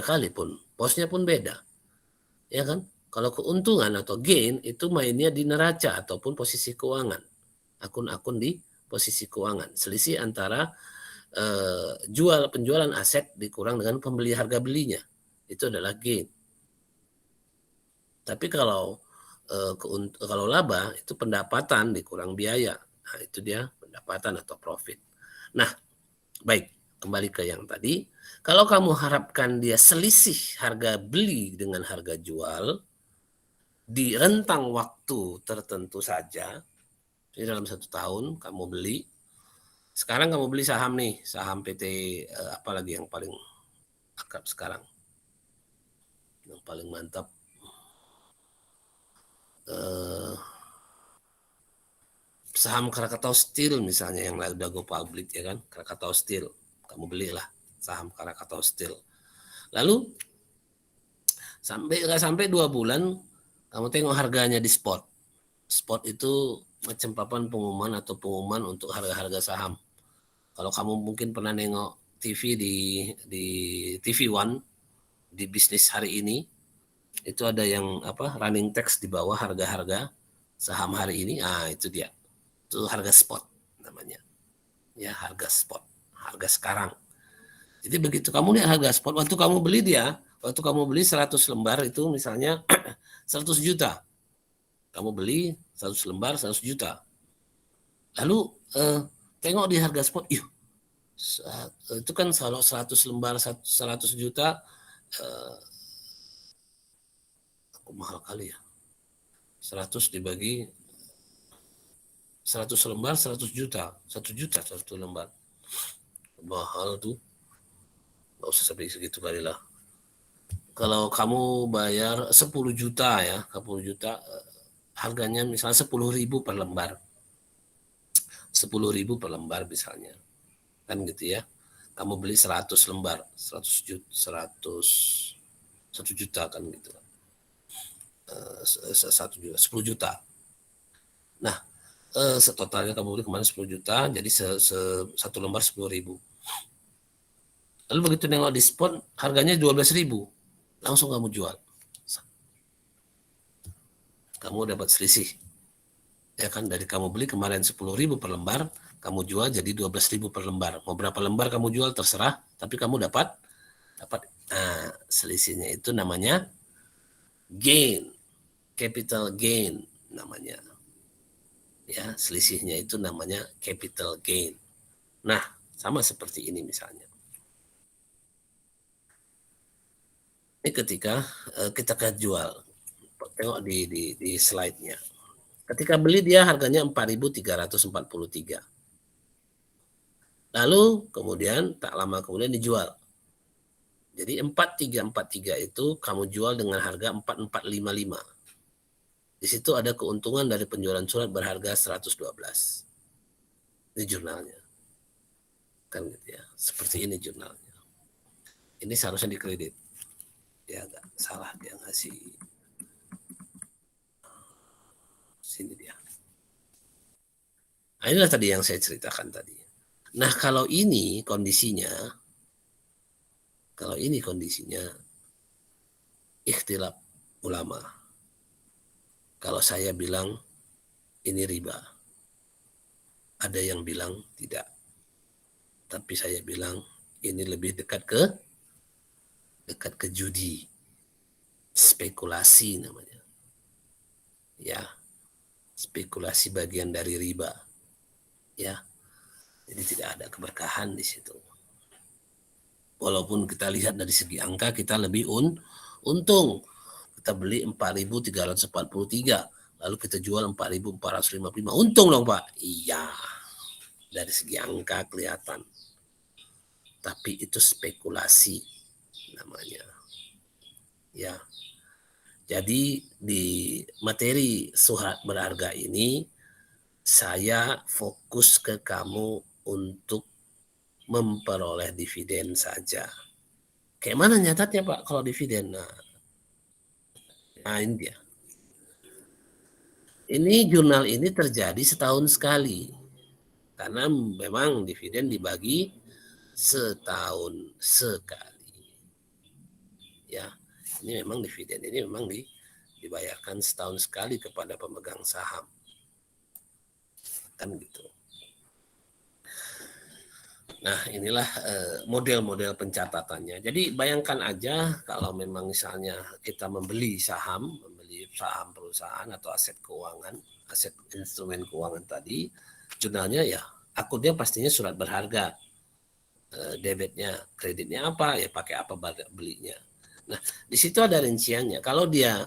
kali pun, posnya pun beda, ya kan? Kalau keuntungan atau gain itu mainnya di neraca ataupun posisi keuangan, akun-akun di posisi keuangan, selisih antara penjualan aset dikurang dengan pembeli harga belinya, itu adalah gain. Tapi kalau laba itu pendapatan dikurang biaya. Nah, itu dia pendapatan atau profit. Nah, baik, kembali ke yang tadi. Kalau kamu harapkan dia selisih harga beli dengan harga jual di rentang waktu tertentu saja, jadi dalam 1 tahun kamu beli, sekarang kamu beli saham nih, saham PT apalagi yang paling akrab sekarang, yang paling mantap, saham Krakatau Steel misalnya yang udah go public ya kan, Krakatau Steel, kamu belilah saham Krakatau Steel. Lalu sampai 2 bulan kamu tengok harganya di spot. Spot itu macam papan pengumuman atau pengumuman untuk harga-harga saham. Kalau kamu mungkin pernah nengok TV di TV One di bisnis hari ini, itu ada yang running text di bawah harga-harga saham hari ini. Itu dia. Itu harga spot namanya. Ya, harga spot, harga sekarang. Jadi begitu kamu lihat harga spot, waktu kamu beli 100 lembar itu misalnya 100 juta. Kamu beli 100 lembar 100 juta. Lalu tengok di harga spot, itu kan kalau 100 lembar 100 juta, aku mahal kali ya. 100 dibagi 100 lembar 100 juta. 1 juta 1 lembar. Mahal tuh. Nggak usah sampai segitu kali lah. Kalau kamu bayar 10 juta ya, 10 juta harganya misalnya 10.000 per lembar. 10.000 per lembar misalnya. Kan gitu ya. Kamu beli 100 lembar, 1 juta kan gitu. 1 juta, 10 juta. Nah, setotalnya kamu beli kemarin 10 juta, jadi satu lembar 10.000. Lalu begitu nengok di spot, harganya 12.000. Langsung kamu jual. Kamu dapat selisih. Ya kan, dari kamu beli kemarin 10.000 per lembar, kamu jual jadi 12.000 per lembar. Mau berapa lembar kamu jual terserah, tapi kamu dapat selisihnya itu namanya gain. Capital gain namanya. Ya, selisihnya itu namanya capital gain. Nah, sama seperti ini misalnya. Ini ketika kita jual, tengok di slide-nya. Ketika beli dia harganya 4.343. Lalu kemudian tak lama kemudian dijual. Jadi 4.343 itu kamu jual dengan harga 4.455. Di situ ada keuntungan dari penjualan surat berharga 112. Ini jurnalnya. Kan gitu ya. Seperti ini jurnalnya. Ini seharusnya dikredit. Ya agak salah dia ngasih. Sini dia. Nah, inilah tadi yang saya ceritakan tadi. Nah, kalau ini kondisinya ikhtilaf ulama. Kalau saya bilang ini riba. Ada yang bilang tidak. Tapi saya bilang ini lebih dekat ke judi, spekulasi namanya. Ya, spekulasi bagian dari riba. Ya, jadi tidak ada keberkahan di situ. Walaupun kita lihat dari segi angka kita lebih untung. Kita beli 4.343, lalu kita jual 4.455. Untung dong Pak? Iya, dari segi angka kelihatan. Tapi itu spekulasi namanya. Ya. Jadi di materi surat berharga ini saya fokus ke kamu untuk memperoleh dividen saja. Kayak mana nyatatnya Pak kalau dividen? Nah ini dia. Ini jurnal ini terjadi setahun sekali. Karena memang dividen dibagi setahun sekali. Ya, ini memang dividen ini memang dibayarkan setahun sekali kepada pemegang saham. Kan gitu. Nah, inilah model-model pencatatannya. Jadi bayangkan aja kalau memang misalnya kita membeli saham perusahaan atau aset keuangan, aset instrumen keuangan tadi, jurnalnya ya akunnya pastinya surat berharga. Debitnya, kreditnya apa, ya pakai apa belinya. Nah, di situ ada rinciannya. Kalau dia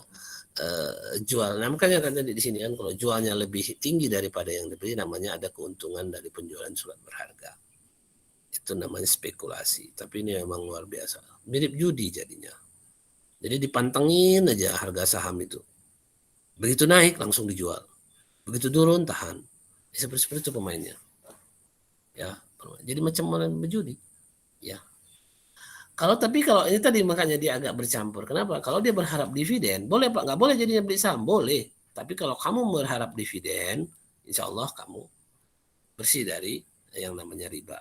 jual, nah makanya kan tadi di sini kan kalau jualnya lebih tinggi daripada yang dibeli, namanya ada keuntungan dari penjualan surat berharga. Itu namanya spekulasi. Tapi ini memang luar biasa. Mirip judi jadinya. Jadi dipantengin aja harga saham itu. Begitu naik langsung dijual. Begitu turun tahan. Seperti itu pemainnya. Ya, jadi macam orang berjudi. Ya. Kalau ini tadi makanya dia agak bercampur. Kenapa? Kalau dia berharap dividen, boleh Pak, nggak boleh jadinya beli saham, boleh. Tapi kalau kamu berharap dividen, insya Allah kamu bersih dari yang namanya riba.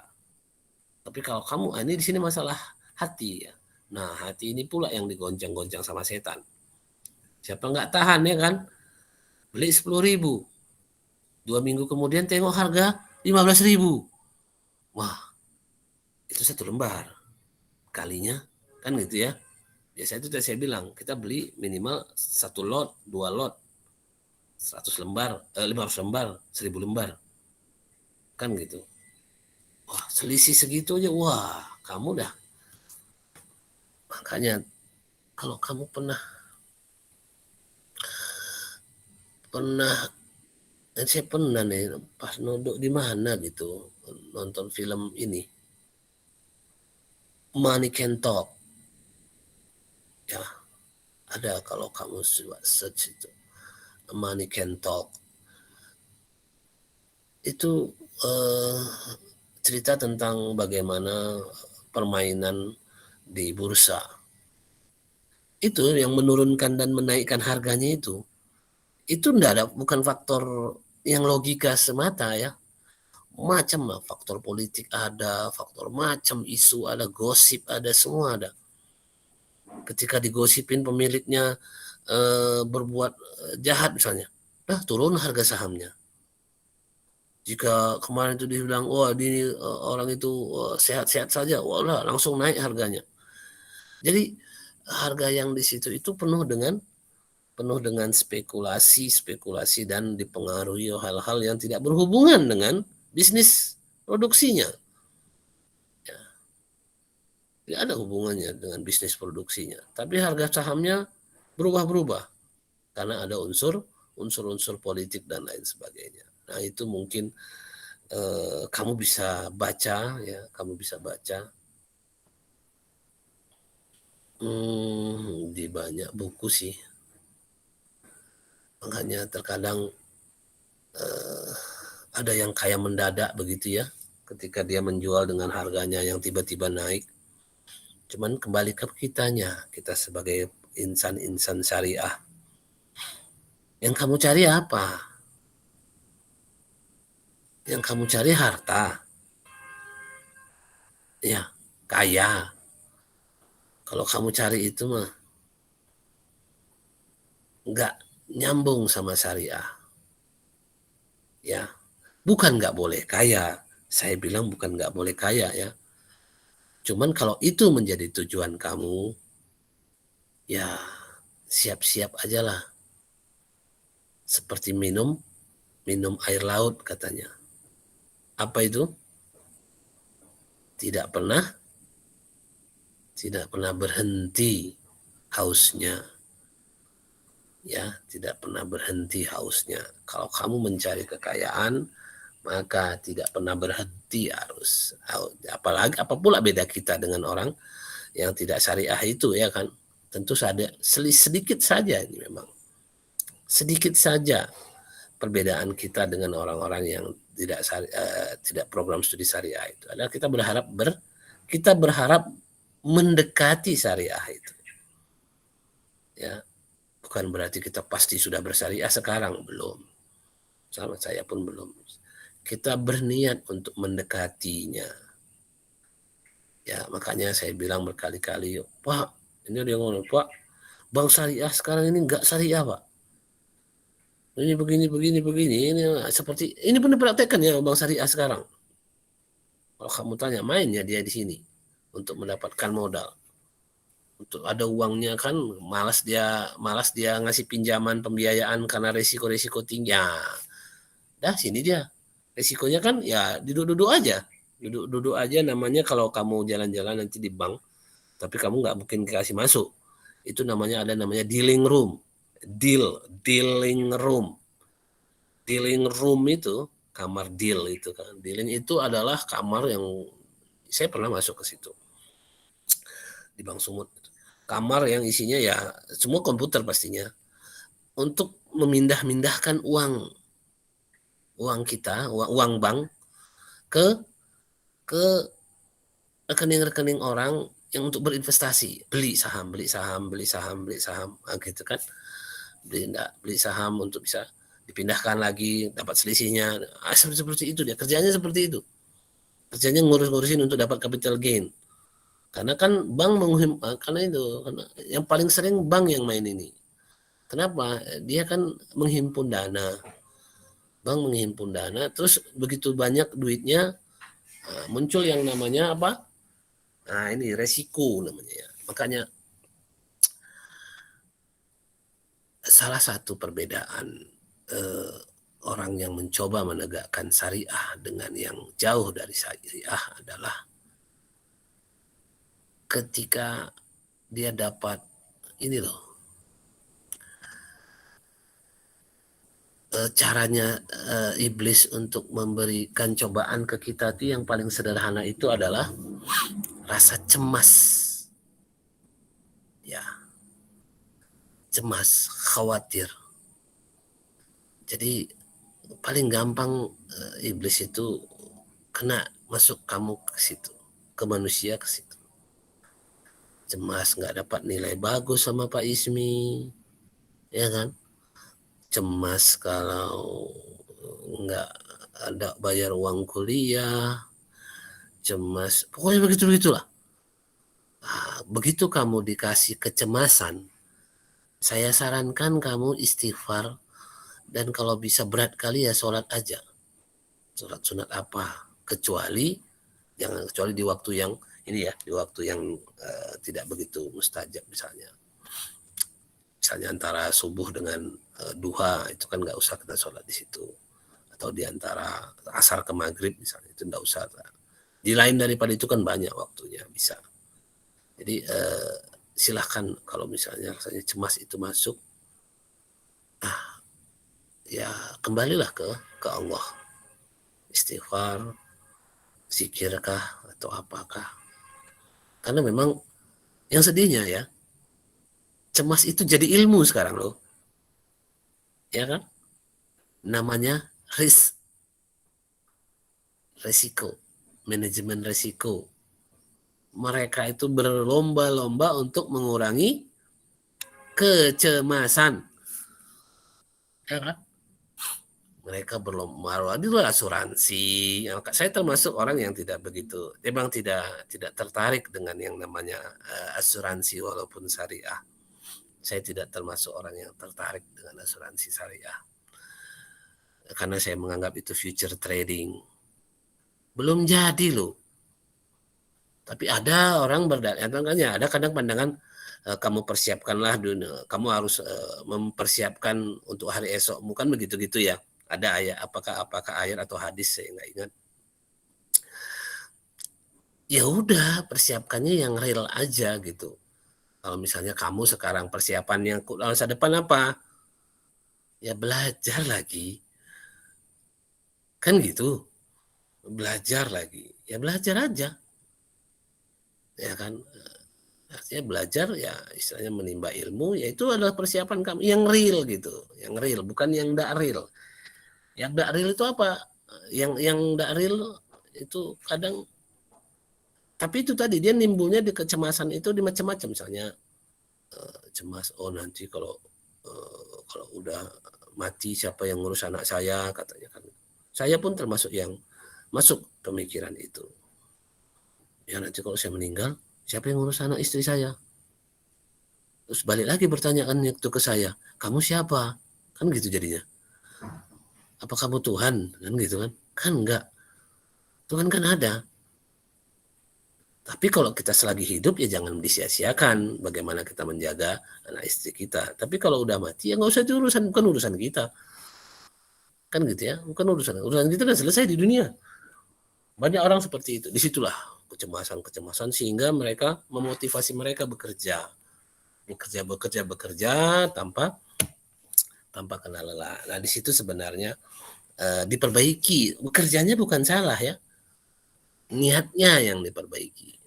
Tapi kalau kamu, ini di sini masalah hati ya. Nah hati ini pula yang digoncang-goncang sama setan. Siapa nggak tahan ya kan? Beli 10.000. 2 minggu kemudian tengok harga 15.000. Wah, itu 1 lembar. Kalinya kan gitu ya. Biasanya itu saya bilang, kita beli minimal 1 lot, 2 lot. 100 lembar, 500 lembar, 1.000 lembar. Kan gitu. Wah, selisih segitu aja. Wah, kamu dah. Makanya kalau kamu pernah saya pernah nih pas nodok di mana gitu nonton film ini Money Can Talk ya, ada kalau kamu search itu Money Can Talk itu cerita tentang bagaimana permainan di bursa itu yang menurunkan dan menaikkan harganya itu enggak ada, bukan faktor yang logika semata ya, macam lah faktor politik ada, faktor macam isu ada, gosip ada, semua ada. Ketika digosipin pemiliknya berbuat jahat misalnya, turun harga sahamnya. Jika kemarin itu dibilang, wah ini orang itu sehat-sehat saja, wah langsung naik harganya. Jadi harga yang di situ itu penuh dengan spekulasi dan dipengaruhi hal-hal yang tidak berhubungan dengan bisnis produksinya. Ya. Tidak ada hubungannya dengan bisnis produksinya. Tapi harga sahamnya berubah-berubah karena ada unsur-unsur politik dan lain sebagainya. Nah itu mungkin kamu bisa baca ya, di banyak buku sih. Makanya terkadang ada yang kaya mendadak begitu ya, ketika dia menjual dengan harganya yang tiba-tiba naik. Cuman kembali ke kitanya, kita sebagai insan-insan syariah. Yang kamu cari apa? Yang kamu cari harta. Ya, kaya. Kalau kamu cari itu mah nggak nyambung sama syariah. Ya, bukan nggak boleh kaya. Saya bilang bukan nggak boleh kaya ya. Cuman kalau itu menjadi tujuan kamu, ya siap-siap aja lah. Seperti minum air laut katanya. Apa itu? Tidak pernah berhenti hausnya. Ya, tidak pernah berhenti hausnya. Kalau kamu mencari kekayaan, maka tidak pernah berhenti harus. Apalagi apa pula beda kita dengan orang yang tidak syariah itu ya kan? Tentu saja sedikit saja ini memang. Sedikit saja perbedaan kita dengan orang-orang yang tidak program studi syariah itu. Adalah kita berharap mendekati syariah itu. Ya. Bukan berarti kita pasti sudah bersyariah sekarang, belum. Sama saya pun belum. Kita berniat untuk mendekatinya. Ya, makanya saya bilang berkali-kali, Pak, ini dia ngomong, Pak, bank syariah sekarang ini enggak syariah, Pak. Ini begini, ini seperti ini pun dipraktekkan ya bank syariah sekarang. Kalau kamu tanya, mainnya dia di sini untuk mendapatkan modal. Untuk ada uangnya kan malas dia ngasih pinjaman pembiayaan karena resiko tinggi. Ya, dah sini dia. Resikonya kan ya duduk aja namanya kalau kamu jalan-jalan nanti di bank tapi kamu nggak mungkin kasih masuk. Itu namanya dealing room. Dealing room itu kamar deal itu kan. Dealing itu adalah kamar yang saya pernah masuk ke situ. Di Bank Sumut. Kamar yang isinya ya semua komputer pastinya untuk memindahkan uang kita, uang bank ke rekening-rekening orang yang untuk berinvestasi, beli saham, gitu kan. Beli saham untuk bisa dipindahkan lagi, dapat selisihnya. Seperti itu dia, kerjanya seperti itu. Kerjanya ngurusin untuk dapat capital gain. Karena kan bank karena yang paling sering bank yang main ini. Kenapa? Dia kan menghimpun dana. Bank menghimpun dana, terus begitu banyak duitnya, muncul yang namanya apa? Nah, ini resiko namanya ya. Makanya salah satu perbedaan orang yang mencoba menegakkan syariah dengan yang jauh dari syariah adalah ketika dia dapat ini loh, caranya iblis untuk memberikan cobaan ke kita itu yang paling sederhana itu adalah rasa cemas. Ya, cemas, khawatir. Jadi paling gampang iblis itu kena masuk kamu ke situ, ke manusia ke situ. Cemas nggak dapat nilai bagus sama Pak Ismi, ya kan? Cemas kalau nggak ada bayar uang kuliah, cemas, pokoknya begitu-begitulah. Nah, begitu kamu dikasih kecemasan, saya sarankan kamu istighfar, dan kalau bisa berat kali ya sholat aja. Sholat sunat apa? Kecuali di waktu yang ini ya, di waktu yang tidak begitu mustajab misalnya. Misalnya antara subuh dengan duha, itu kan nggak usah kita sholat di situ. Atau di antara asar ke maghrib misalnya, itu nggak usah. Di lain daripada itu kan banyak waktunya, bisa. Jadi silahkan kalau misalnya rasanya cemas itu masuk, ya kembalilah ke Allah. Istighfar, zikirkah atau apakah. Karena memang yang sedihnya ya, cemas itu jadi ilmu sekarang loh. Ya kan? Namanya resiko, manajemen resiko. Mereka itu berlomba-lomba untuk mengurangi kecemasan. Ya kan? Mereka berlomba, itu asuransi. Saya termasuk orang yang tidak begitu, memang tidak tertarik dengan yang namanya asuransi walaupun syariah. Saya tidak termasuk orang yang tertarik dengan asuransi syariah. Karena saya menganggap itu future trading. Belum jadi loh. Tapi ada orang ada kadang pandangan kamu persiapkanlah dunia, kamu harus mempersiapkan untuk hari esok, bukan begitu-gitu ya. Ada ayat, apakah ayat atau hadis, saya nggak ingat. Ya udah, persiapkannya yang real aja gitu. Kalau misalnya kamu sekarang persiapan yang masa depan apa? Ya belajar lagi. Kan gitu. Belajar lagi. Ya belajar aja. Ya kan? Artinya belajar ya istilahnya menimba ilmu, ya itu adalah persiapan kamu yang real gitu. Yang real, bukan yang tidak real. Yang tidak real itu apa? Yang tidak real itu kadang, tapi itu tadi dia nimbulnya di kecemasan itu di macam-macam, misalnya cemas, oh nanti kalau udah mati siapa yang ngurus anak saya, katanya kan. Saya pun termasuk yang masuk pemikiran itu. Ya nanti kalau saya meninggal, siapa yang ngurus anak istri saya? Terus balik lagi pertanyaan itu ke saya, kamu siapa? Kan gitu jadinya. Apa kamu Tuhan? Kan gitu kan? Kan enggak. Tuhan kan ada. Tapi kalau kita selagi hidup ya jangan disia-siakan bagaimana kita menjaga anak istri kita. Tapi kalau udah mati ya nggak usah itu bukan urusan kita. Kan gitu ya, bukan urusan kita kan selesai di dunia. Banyak orang seperti itu. Disitulah kecemasan sehingga mereka memotivasi mereka bekerja tanpa kena lelah. Nah di situ sebenarnya diperbaiki. Bekerjanya bukan salah ya, niatnya yang diperbaiki.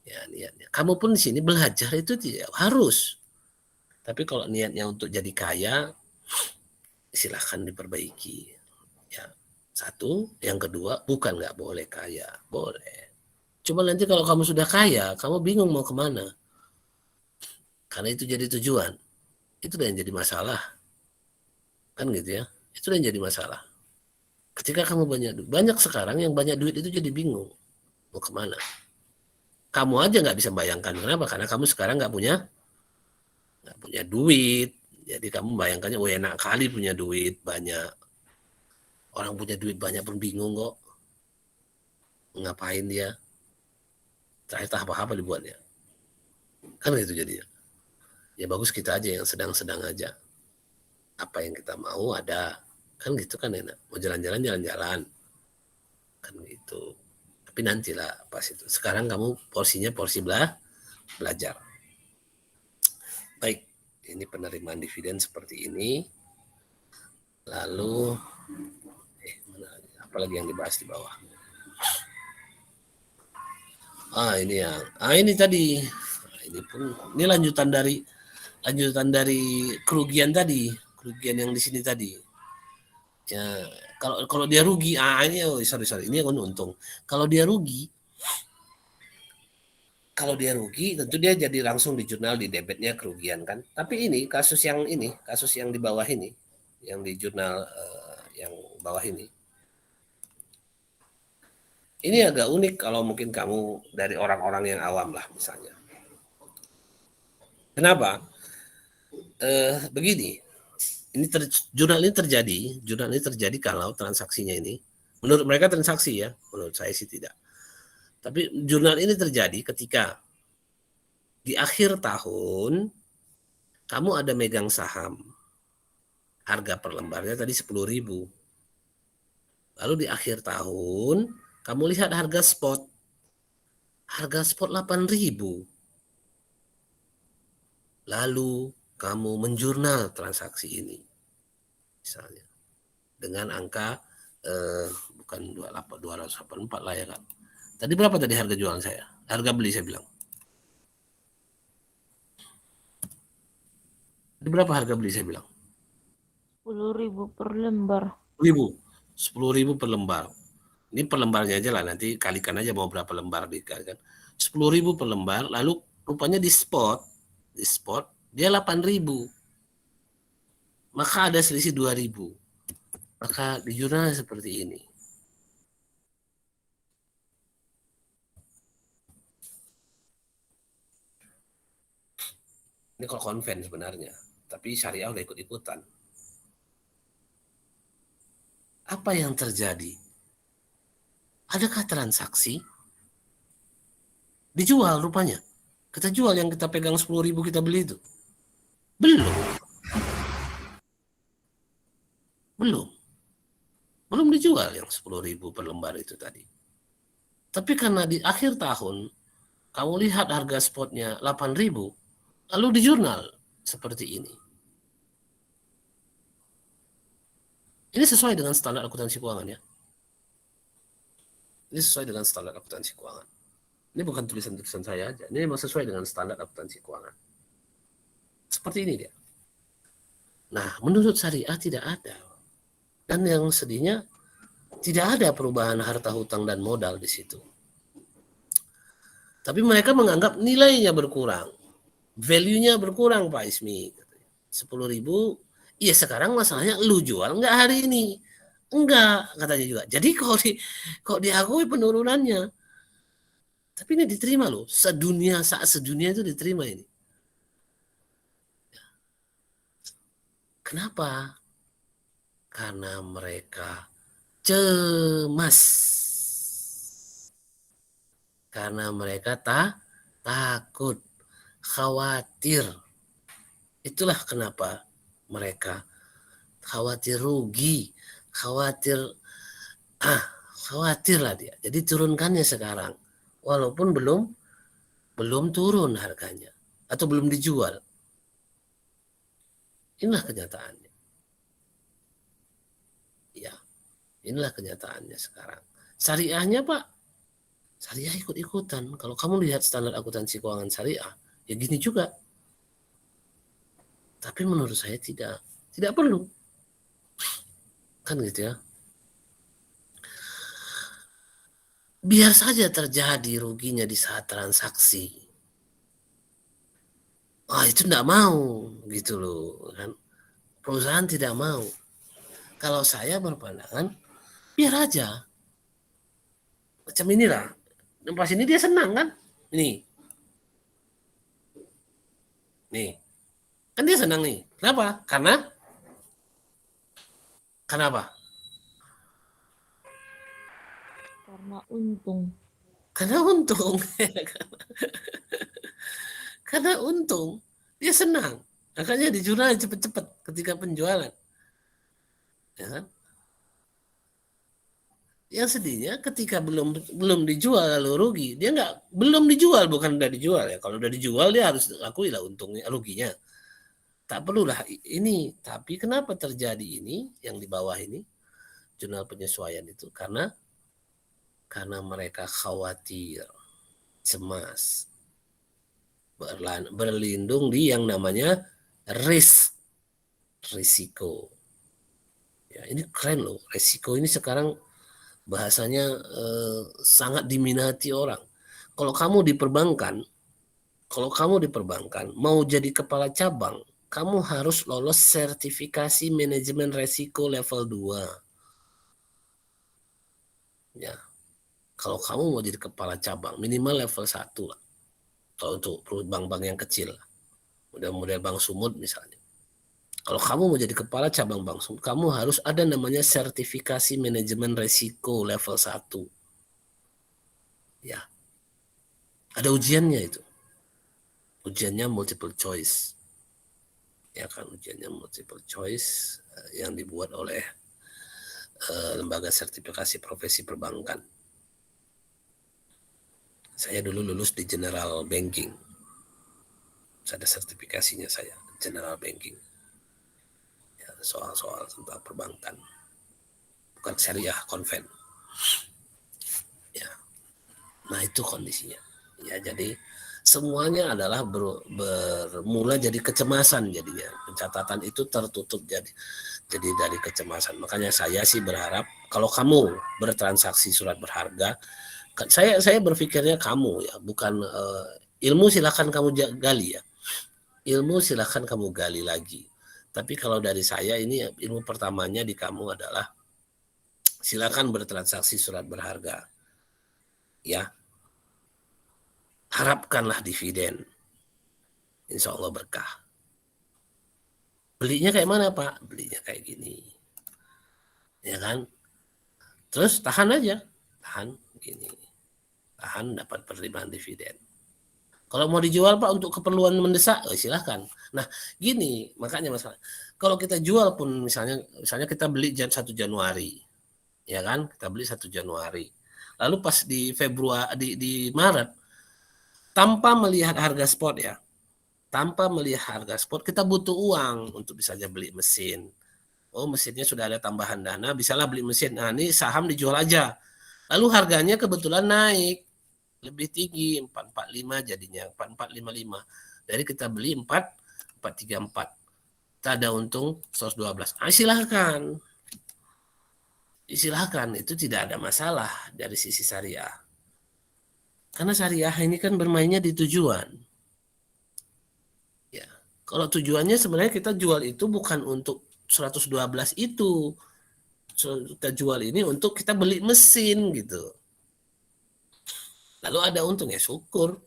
Ya niatnya. Kamu pun di sini belajar itu tidak harus. Tapi kalau niatnya untuk jadi kaya, silahkan diperbaiki. Ya satu, yang kedua bukan nggak boleh kaya, boleh. Cuma nanti kalau kamu sudah kaya, kamu bingung mau kemana. Karena itu jadi tujuan. Itu yang jadi masalah. Kan gitu ya. Itu yang jadi masalah. Ketika kamu banyak sekarang yang banyak duit itu jadi bingung. Mau kemana? Kamu aja nggak bisa bayangkan. Kenapa? Karena kamu sekarang nggak punya duit. Jadi kamu bayangkannya, oh enak kali punya duit banyak. Orang punya duit banyak pun bingung kok. Ngapain dia? Terakhir apa-apa dibuatnya. Kan gitu jadinya. Ya bagus kita aja yang sedang-sedang aja. Apa yang kita mau ada. Kan gitu kan enak. Mau jalan-jalan, jalan-jalan. Kan gitu. Tapi nantilah pas itu. Sekarang kamu porsinya porsi belajar. Baik. Ini penerimaan dividen seperti ini. Lalu apalagi yang dibahas di bawah. Ini tadi. Ini lanjutan dari kerugian tadi, kerugian yang di sini tadi. Ya, kalau dia rugi, sorry, ini yang untung. Kalau dia rugi tentu dia jadi langsung di jurnal di debitnya kerugian kan. Tapi ini kasus yang di bawah ini, yang di jurnal yang bawah ini. Ini agak unik kalau mungkin kamu dari orang-orang yang awam lah misalnya. Kenapa? Begini, jurnal ini terjadi kalau transaksinya ini, menurut mereka transaksi ya, menurut saya sih tidak. Tapi jurnal ini terjadi ketika di akhir tahun kamu ada megang saham, harga per lembarnya tadi 10.000. Lalu di akhir tahun kamu lihat harga spot 8.000. Lalu kamu menjurnal transaksi ini, misalnya dengan angka bukan 284 lah ya kan. Tadi berapa tadi harga jualan saya? Harga beli saya bilang. Tadi berapa harga beli saya bilang?
10.000 per lembar.
10.000 per lembar. Ini per lembarnya aja lah, nanti kalikan aja mau berapa lembar dikalikan. 10.000 per lembar, lalu rupanya di spot dia 8.000. Maka ada selisih 2.000. Maka di jurnal seperti ini. Ini kalau konven sebenarnya, tapi syariah udah ikut-ikutan. Apa yang terjadi? Adakah transaksi? Dijual rupanya. Kita jual yang kita pegang 10.000 kita beli itu. Belum dijual yang 10.000 per lembar itu tadi. Tapi karena di akhir tahun kamu lihat harga spotnya 8.000, lalu di jurnal seperti ini. Ini sesuai dengan standar akuntansi keuangan ya. Ini sesuai dengan standar akuntansi keuangan. Ini bukan tulisan-tulisan saya aja. Ini memang sesuai dengan standar akuntansi keuangan. Seperti ini dia. Nah, menurut syariah tidak ada. Dan yang sedihnya tidak ada perubahan harta hutang dan modal di situ. Tapi mereka menganggap nilainya berkurang. Value-nya berkurang Pak Ismi. 10.000, iya sekarang masalahnya lu jual enggak hari ini? Enggak, katanya juga. Jadi kok diakui penurunannya. Tapi ini diterima loh. Saat sedunia itu diterima ini. Kenapa? Karena mereka cemas. Karena mereka takut, khawatir. Itulah kenapa mereka khawatir rugi, khawatir lah dia. Jadi turunkannya sekarang, walaupun belum turun harganya atau belum dijual. Inilah kenyataannya. Ya, inilah kenyataannya sekarang. Syariahnya Pak, syariah ikut-ikutan. Kalau kamu lihat standar akuntansi keuangan syariah, ya gini juga. Tapi menurut saya tidak perlu. Kan gitu ya. Biar saja terjadi ruginya di saat transaksi. Itu enggak mau gitu loh kan. Perusahaan tidak mau. Kalau saya berpandangan biar aja. Macam inilah. Pas ini dia senang kan? Nih. Kan dia senang nih. Kenapa? Kenapa?
Karena untung.
Karena untung. Karena untung. Dia senang. Makanya dijual cepet-cepet ketika penjualan. Ya kan? Yang sedihnya ketika belum dijual lalu rugi, dia belum dijual, bukan udah dijual ya. Kalau udah dijual dia harus akui lah untungnya, ruginya. Tak perlulah ini. Tapi kenapa terjadi ini yang di bawah ini jurnal penyesuaian itu? Karena mereka khawatir, cemas, berlindung di yang namanya risiko. Ya, ini keren loh, risiko ini sekarang bahasanya sangat diminati orang. Kalau kamu di perbankan mau jadi kepala cabang, kamu harus lolos sertifikasi manajemen resiko level 2. Ya. Kalau kamu mau jadi kepala cabang, minimal level 1 lah. Kalau untuk bank-bank yang kecil. Model Bank Sumut misalnya. Kalau kamu mau jadi kepala cabang Bank Sumut, kamu harus ada namanya sertifikasi manajemen resiko level 1. Ya. Ada ujiannya itu. Ujiannya multiple choice. Ya kan, ujiannya multiple choice yang dibuat oleh lembaga sertifikasi profesi perbankan. Saya dulu lulus di General Banking. Ada sertifikasinya saya, General Banking. Ya, soal-soal tentang perbankan. Bukan syariah, konven. Ya. Nah, itu kondisinya. Ya, jadi semuanya adalah bermula jadi kecemasan jadinya. Pencatatan itu tertutup jadi dari kecemasan. Makanya saya sih berharap kalau kamu bertransaksi surat berharga, saya berpikirnya kamu ya, bukan ilmu silakan kamu gali ya. Ilmu silakan kamu gali lagi. Tapi kalau dari saya ini ilmu pertamanya di kamu adalah silakan bertransaksi surat berharga. Ya. Harapkanlah dividen. Insya Allah berkah. Belinya kayak mana Pak? Belinya kayak gini. Ya kan? Terus tahan aja. Tahan gini. Tahan dapat penerimaan dividen. Kalau mau dijual Pak untuk keperluan mendesak, silahkan. Nah gini, makanya masalah. Kalau kita jual pun misalnya kita beli 1 Januari. Ya kan? Kita beli 1 Januari. Lalu pas di Februari, di Maret, tanpa melihat harga spot ya, kita butuh uang untuk bisa aja beli mesin. Oh mesinnya sudah ada tambahan dana, bisalah beli mesin. Nah ini saham dijual aja. Lalu harganya kebetulan naik, lebih tinggi, 445 jadinya, 4455. Dari kita beli 4434. Kita ada untung 112. Nah, silahkan, itu tidak ada masalah dari sisi syariah. Karena syariah ini kan bermainnya di tujuan. Ya, kalau tujuannya sebenarnya kita jual itu bukan untuk 112 itu. Kita jual ini untuk kita beli mesin gitu. Lalu ada untung ya syukur.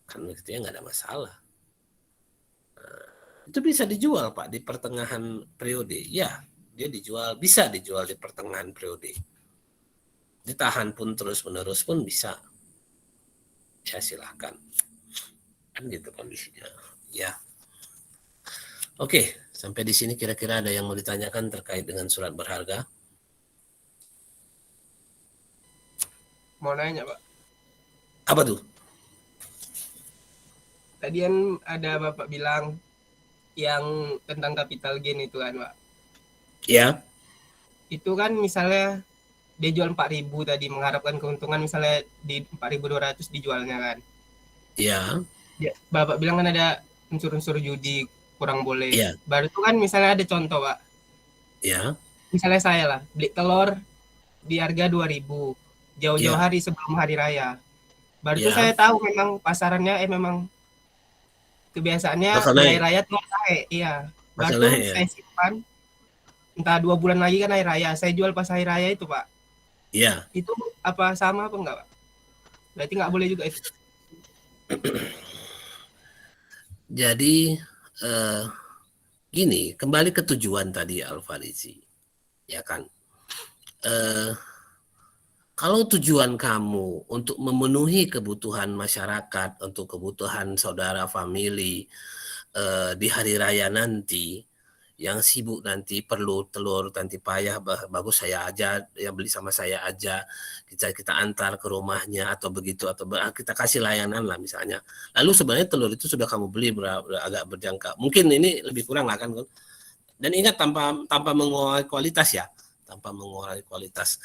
Kan itu ya nggak ada masalah. Nah, itu bisa dijual Pak di pertengahan periode. Ya, dia bisa dijual di pertengahan periode. Ditahan pun terus-menerus pun bisa. Ya silahkan. Kan gitu kondisinya. Ya. Oke, sampai di sini kira-kira ada yang mau ditanyakan terkait dengan surat berharga?
Mau nanya Pak.
Apa tuh?
Tadi kan ada Bapak bilang yang tentang capital gain itu kan Pak.
Ya.
Itu kan misalnya dia jual 4.000 tadi mengharapkan keuntungan misalnya di 4.200 dijualnya kan.
Ya.
Bapak bilang kan ada unsur-unsur judi kurang boleh.
Ya.
Baru itu kan misalnya ada contoh Pak.
Ya.
Misalnya saya lah beli telur di harga 2.000 jauh-jauh hari sebelum hari raya. Baru itu saya tahu memang pasarannya memang kebiasaannya hari raya telur naik. Iya. Baru saya simpan entah 2 bulan lagi kan hari raya. Saya jual pas hari raya itu Pak.
Iya.
Itu apa sama apa enggak Pak? Berarti enggak boleh juga itu.
Jadi gini, kembali ke tujuan tadi Al-Farizi, ya kan? Kalau tujuan kamu untuk memenuhi kebutuhan masyarakat, untuk kebutuhan saudara, famili di hari raya nanti, yang sibuk nanti perlu telur, nanti payah, bagus saya aja, ya beli sama saya aja, kita antar ke rumahnya atau begitu, atau kita kasih layanan lah misalnya. Lalu sebenarnya telur itu sudah kamu beli agak berjangka. Mungkin ini lebih kurang lah kan. Dan ingat tanpa mengurangi kualitas ya, tanpa mengurangi kualitas.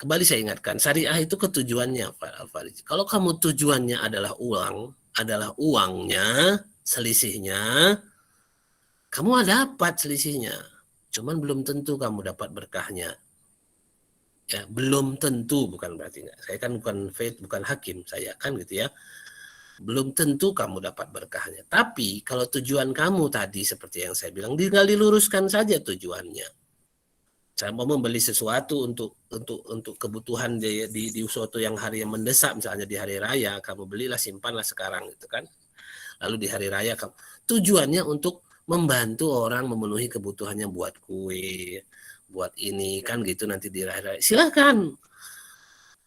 Kembali saya ingatkan, syariah itu ketujuannya, Pak Al-Farizi. Kalau kamu tujuannya adalah uangnya, selisihnya, kamu dapat selisihnya. Cuman belum tentu kamu dapat berkahnya. Ya, belum tentu, bukan berarti enggak. Saya kan bukan hakim, saya kan gitu ya. Belum tentu kamu dapat berkahnya. Tapi kalau tujuan kamu tadi seperti yang saya bilang, tinggal diluruskan saja tujuannya. Saya mau membeli sesuatu untuk kebutuhan di suatu hari yang mendesak, misalnya di hari raya, kamu belilah, simpanlah sekarang gitu kan. Lalu di hari raya kamu tujuannya untuk membantu orang memenuhi kebutuhannya, buat kue, buat ini kan gitu, nanti di hari raya. Silakan.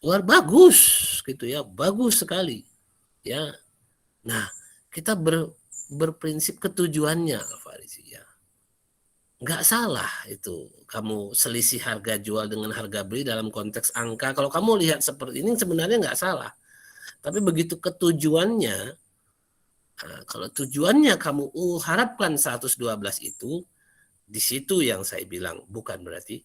Luar bagus gitu ya, bagus sekali. Ya. Nah, kita berprinsip ketujuannya, Farizi ya. Nggak salah itu kamu selisih harga jual dengan harga beli dalam konteks angka. Kalau kamu lihat seperti ini sebenarnya nggak salah. Tapi begitu ketujuannya, nah, kalau tujuannya kamu harapkan 112 itu, di situ yang saya bilang bukan berarti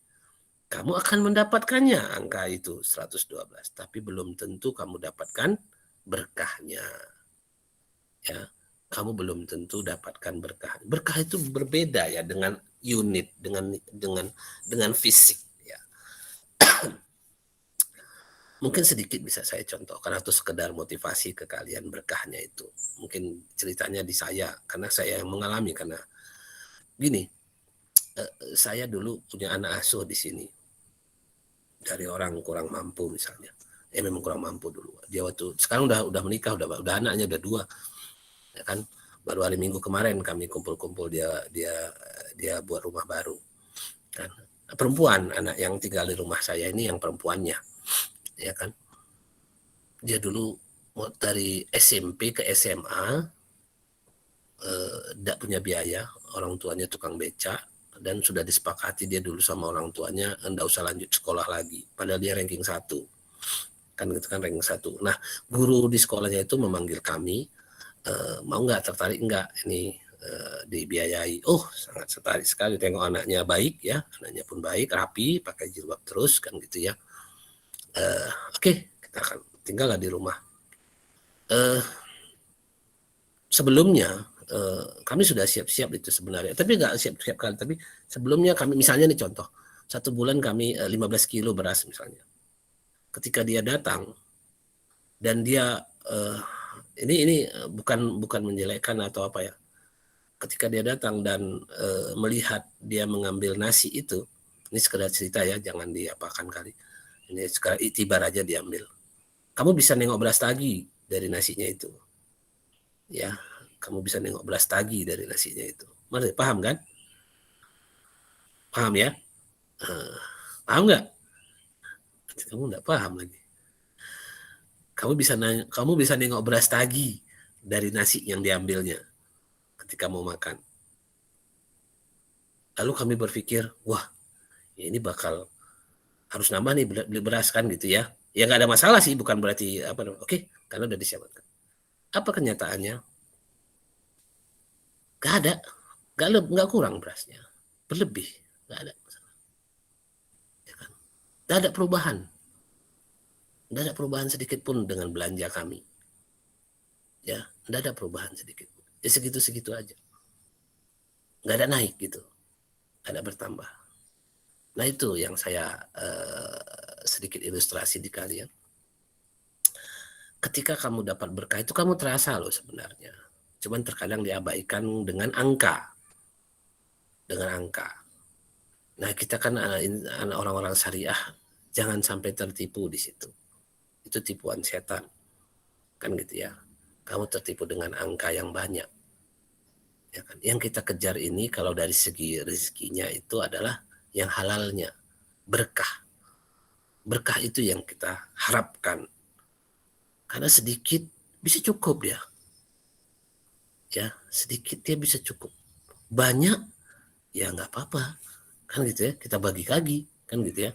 kamu akan mendapatkannya angka itu 112, tapi belum tentu kamu dapatkan berkahnya. Ya, kamu belum tentu dapatkan berkah. Berkah itu berbeda ya dengan unit, dengan fisik ya. Mungkin sedikit bisa saya contohkan atau sekedar motivasi ke kalian berkahnya itu. Mungkin ceritanya di saya, karena saya yang mengalami. Karena gini, saya dulu punya anak asuh di sini dari orang kurang mampu misalnya. Memang kurang mampu dulu. Dia waktu sekarang udah menikah, udah anaknya udah 2, ya kan. Baru hari Minggu kemarin kami kumpul-kumpul, dia buat rumah baru. Kan. Perempuan, anak yang tinggal di rumah saya ini yang perempuannya. Ya kan, dia dulu dari SMP ke SMA tidak punya biaya, orang tuanya tukang beca, dan sudah disepakati dia dulu sama orang tuanya tidak usah lanjut sekolah lagi, padahal dia ranking 1 kan gitu kan, ranking 1. Nah, guru di sekolahnya itu memanggil kami, mau nggak, tertarik nggak ini dibiayai. Oh, sangat tertarik sekali, tengok anaknya baik ya, anaknya pun baik, rapi, pakai jilbab terus kan gitu ya. Oke, kita akan tinggallah di rumah. Sebelumnya kami sudah siap-siap itu sebenarnya, tapi nggak siap-siap kali. Tapi sebelumnya kami, misalnya nih contoh, 1 bulan kami 15 kilo beras misalnya. Ketika dia datang dan dia ini bukan menjelekkan atau apa ya. Ketika dia datang dan melihat dia mengambil nasi itu, ini sekedar cerita ya, jangan diapakan kali. Ini sekarang itibar aja diambil. Kamu bisa nengok belas tagi dari nasinya itu. Ya, kamu bisa nengok belas tagi dari nasinya itu. Maksudnya, paham kan? Paham ya? Paham nggak? Kamu nggak paham lagi. Kamu bisa nengok belas tagi dari nasi yang diambilnya ketika mau makan. Lalu kami berpikir, wah, ini bakal harus nambah nih beli beras kan gitu ya. Ya nggak ada masalah sih, bukan berarti apa. Oke, karena udah disiapkan. Apa kenyataannya? Nggak ada, nggak kurang berasnya, berlebih, nggak ada masalah. Ya kan? Nggak ada perubahan, nggak ada perubahan sedikit pun dengan belanja kami. Ya, nggak ada perubahan sedikit. Ya segitu-segitu aja, nggak ada naik gitu, nggak ada bertambah. Nah itu yang saya sedikit ilustrasi di kalian. Ketika kamu dapat berkah itu kamu terasa loh sebenarnya. Cuman terkadang diabaikan dengan angka. Dengan angka. Nah kita kan orang-orang syariah, jangan sampai tertipu di situ. Itu tipuan setan. Kan gitu ya. Kamu tertipu dengan angka yang banyak. Ya kan? Yang kita kejar ini kalau dari segi rezekinya itu adalah yang halalnya, berkah. Berkah itu yang kita harapkan. Karena sedikit bisa cukup dia. Ya, sedikit dia bisa cukup. Banyak ya nggak apa-apa. Kan gitu ya, kita bagi-bagi, kan gitu ya.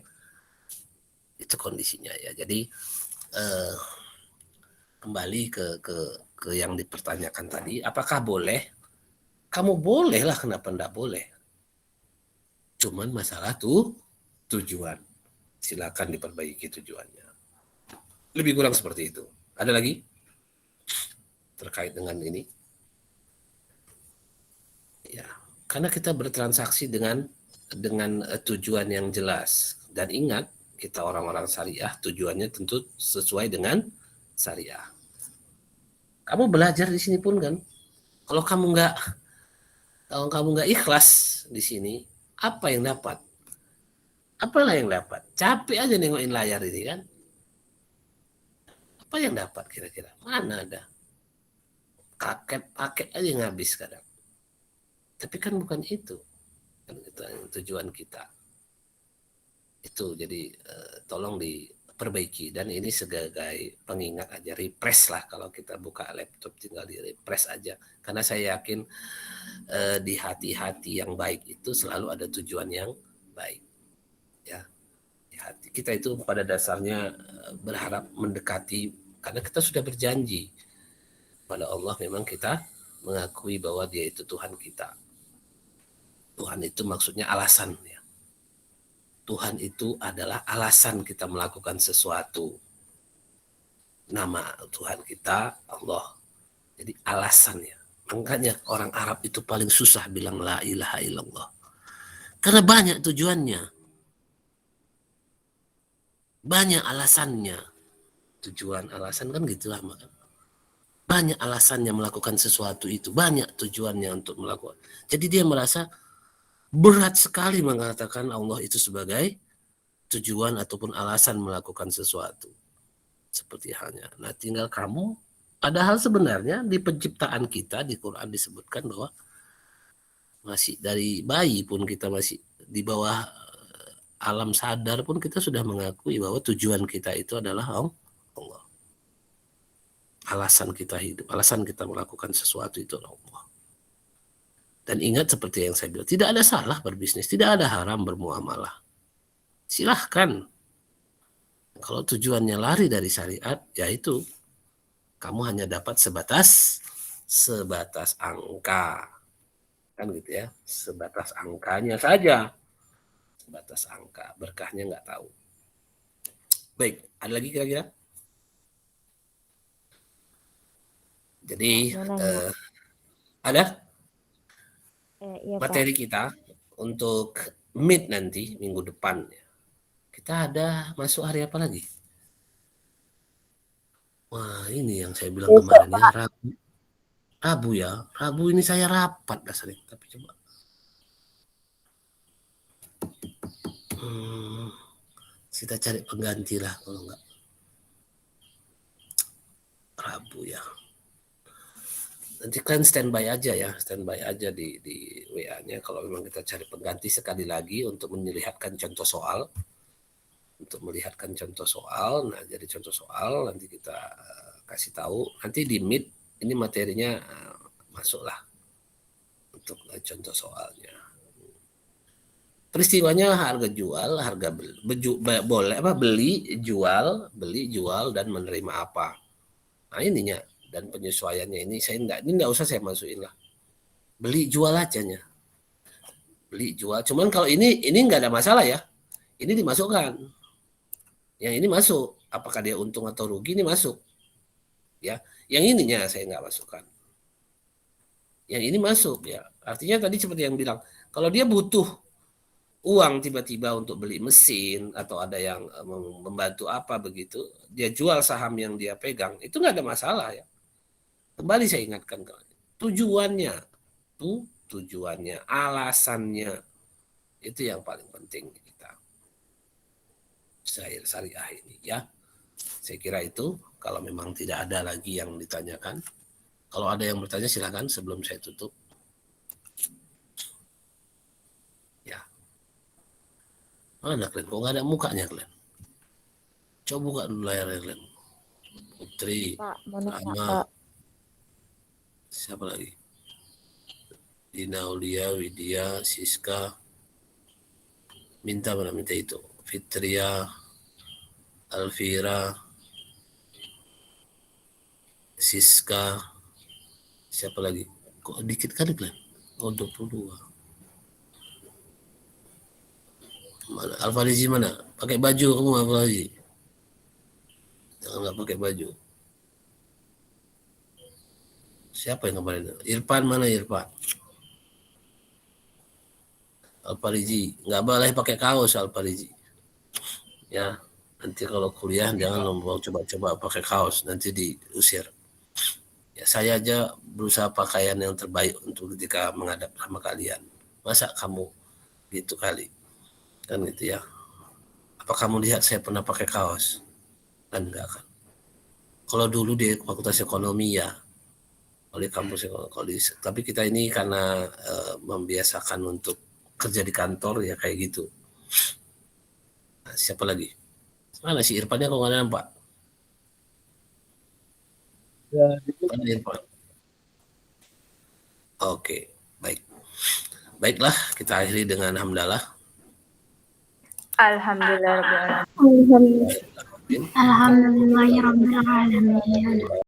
Itu kondisinya ya. Jadi kembali ke yang dipertanyakan tadi, apakah boleh? Kamu boleh lah, kenapa enggak boleh? Cuman masalah tujuan. Silakan diperbaiki tujuannya. Lebih kurang seperti itu. Ada lagi terkait dengan ini? Ya, karena kita bertransaksi dengan tujuan yang jelas. Dan ingat, kita orang-orang syariah tujuannya tentu sesuai dengan syariah. Kamu belajar di sini pun kan, kalau kamu nggak ikhlas di sini, apa yang dapat? Apalah yang dapat? Capek aja nengokin layar ini kan. Apa yang dapat kira-kira? Mana ada? Paket aja yang habis kadang. Tapi kan bukan itu. Kan itu tujuan kita. Itu jadi tolong diperbaiki. Dan ini sebagai pengingat aja, refresh lah, kalau kita buka laptop tinggal di refresh aja. Karena saya yakin di hati-hati yang baik itu selalu ada tujuan yang baik. Ya, di hati kita itu pada dasarnya berharap mendekati, karena kita sudah berjanji pada Allah, memang kita mengakui bahwa Dia itu Tuhan kita. Tuhan itu maksudnya alasan ya. Tuhan itu adalah alasan kita melakukan sesuatu. Nama Tuhan kita Allah. Jadi alasannya. Makanya orang Arab itu paling susah bilang la ilaha illallah. Karena banyak tujuannya. Banyak alasannya. Tujuan, alasan kan gitu lah. Banyak alasannya melakukan sesuatu itu. Banyak tujuannya untuk melakukan. Jadi dia merasa berat sekali mengatakan Allah itu sebagai tujuan ataupun alasan melakukan sesuatu. Seperti halnya. Nah, tinggal kamu, padahal sebenarnya di penciptaan kita di Quran disebutkan bahwa masih dari bayi pun kita masih di bawah alam sadar pun kita sudah mengakui bahwa tujuan kita itu adalah Allah. Alasan kita hidup, alasan kita melakukan sesuatu itu adalah Allah. Dan ingat seperti yang saya bilang, tidak ada salah berbisnis, tidak ada haram bermuamalah. Silahkan. Kalau tujuannya lari dari syariat, yaitu kamu hanya dapat sebatas angka. Kan gitu ya, sebatas angkanya saja. Sebatas angka, berkahnya nggak tahu. Baik, ada lagi kira-kira? Jadi, ada?
Iya,
materi kita untuk meet nanti minggu depan. Kita ada masuk hari apa lagi? Wah, ini yang saya bilang kemarin ya, Rabu ya. Rabu ini saya rapat dasarnya. Tapi coba. Kita cari pengganti lah kalau enggak. Rabu ya. Nanti kalian standby aja ya, standby aja di WA-nya kalau memang kita cari pengganti sekali lagi untuk melihatkan contoh soal. Nah, jadi contoh soal nanti kita kasih tahu. Nanti di Meet ini materinya masuklah untuk contoh soalnya. Peristiwanya harga jual, harga beli, jual dan menerima apa. Nah, ininya. Dan penyesuaiannya ini enggak usah saya masukin lah. Beli jual aja. Beli jual. Cuman kalau ini enggak ada masalah ya. Ini dimasukkan. Yang ini masuk. Apakah dia untung atau rugi ini masuk. Ya. Yang ininya saya enggak masukkan. Yang ini masuk ya. Artinya tadi seperti yang bilang, kalau dia butuh uang tiba-tiba untuk beli mesin atau ada yang membantu apa begitu, dia jual saham yang dia pegang, itu enggak ada masalah ya. Kembali saya ingatkan tujuannya, alasannya itu yang paling penting kita syariah ini ya. Saya kira itu. Kalau memang tidak ada lagi yang ditanyakan, kalau ada yang bertanya silakan sebelum saya tutup. Ya. Mana kalian? Kok nggak ada mukanya kalian? Coba buka dulu layarnya kalian. Putri,
Pak, mau nanya,
Rama,
Pak.
siapa lagi? Dina Aulia, Widya, Siska. Minta mana? Minta itu. Fitria, Alvira, Siska. Siapa lagi? Kok dikit kali kalian? Oh, 22. Mana? Alfarizi mana? Pakai baju kamu Alfarizi? Jangan nggak pakai baju. Siapa yang kemarin? Irfan mana Irfan? Alfarizi, nggak boleh pakai kaos Alfarizi. Ya, nanti kalau kuliah jangan mau coba-coba pakai kaos, nanti diusir. Ya saya aja berusaha pakaian yang terbaik untuk ketika menghadap sama kalian. Masa kamu gitu kali? Kan gitu ya. Apa kamu lihat saya pernah pakai kaos? Kan enggak kan. Kalau dulu di Fakultas Ekonomi ya, oleh kampus ekonomi, tapi kita ini karena membiasakan untuk kerja di kantor ya kayak gitu. Nah, siapa lagi? Mana si Irfannya kok nggak nampak? Mana Irfan? Oke, baik. Baiklah, kita akhiri dengan hamdalah.
Alhamdulillah.
Alhamdulillah.
Baik.
Alhamdulillahirabbil alamin.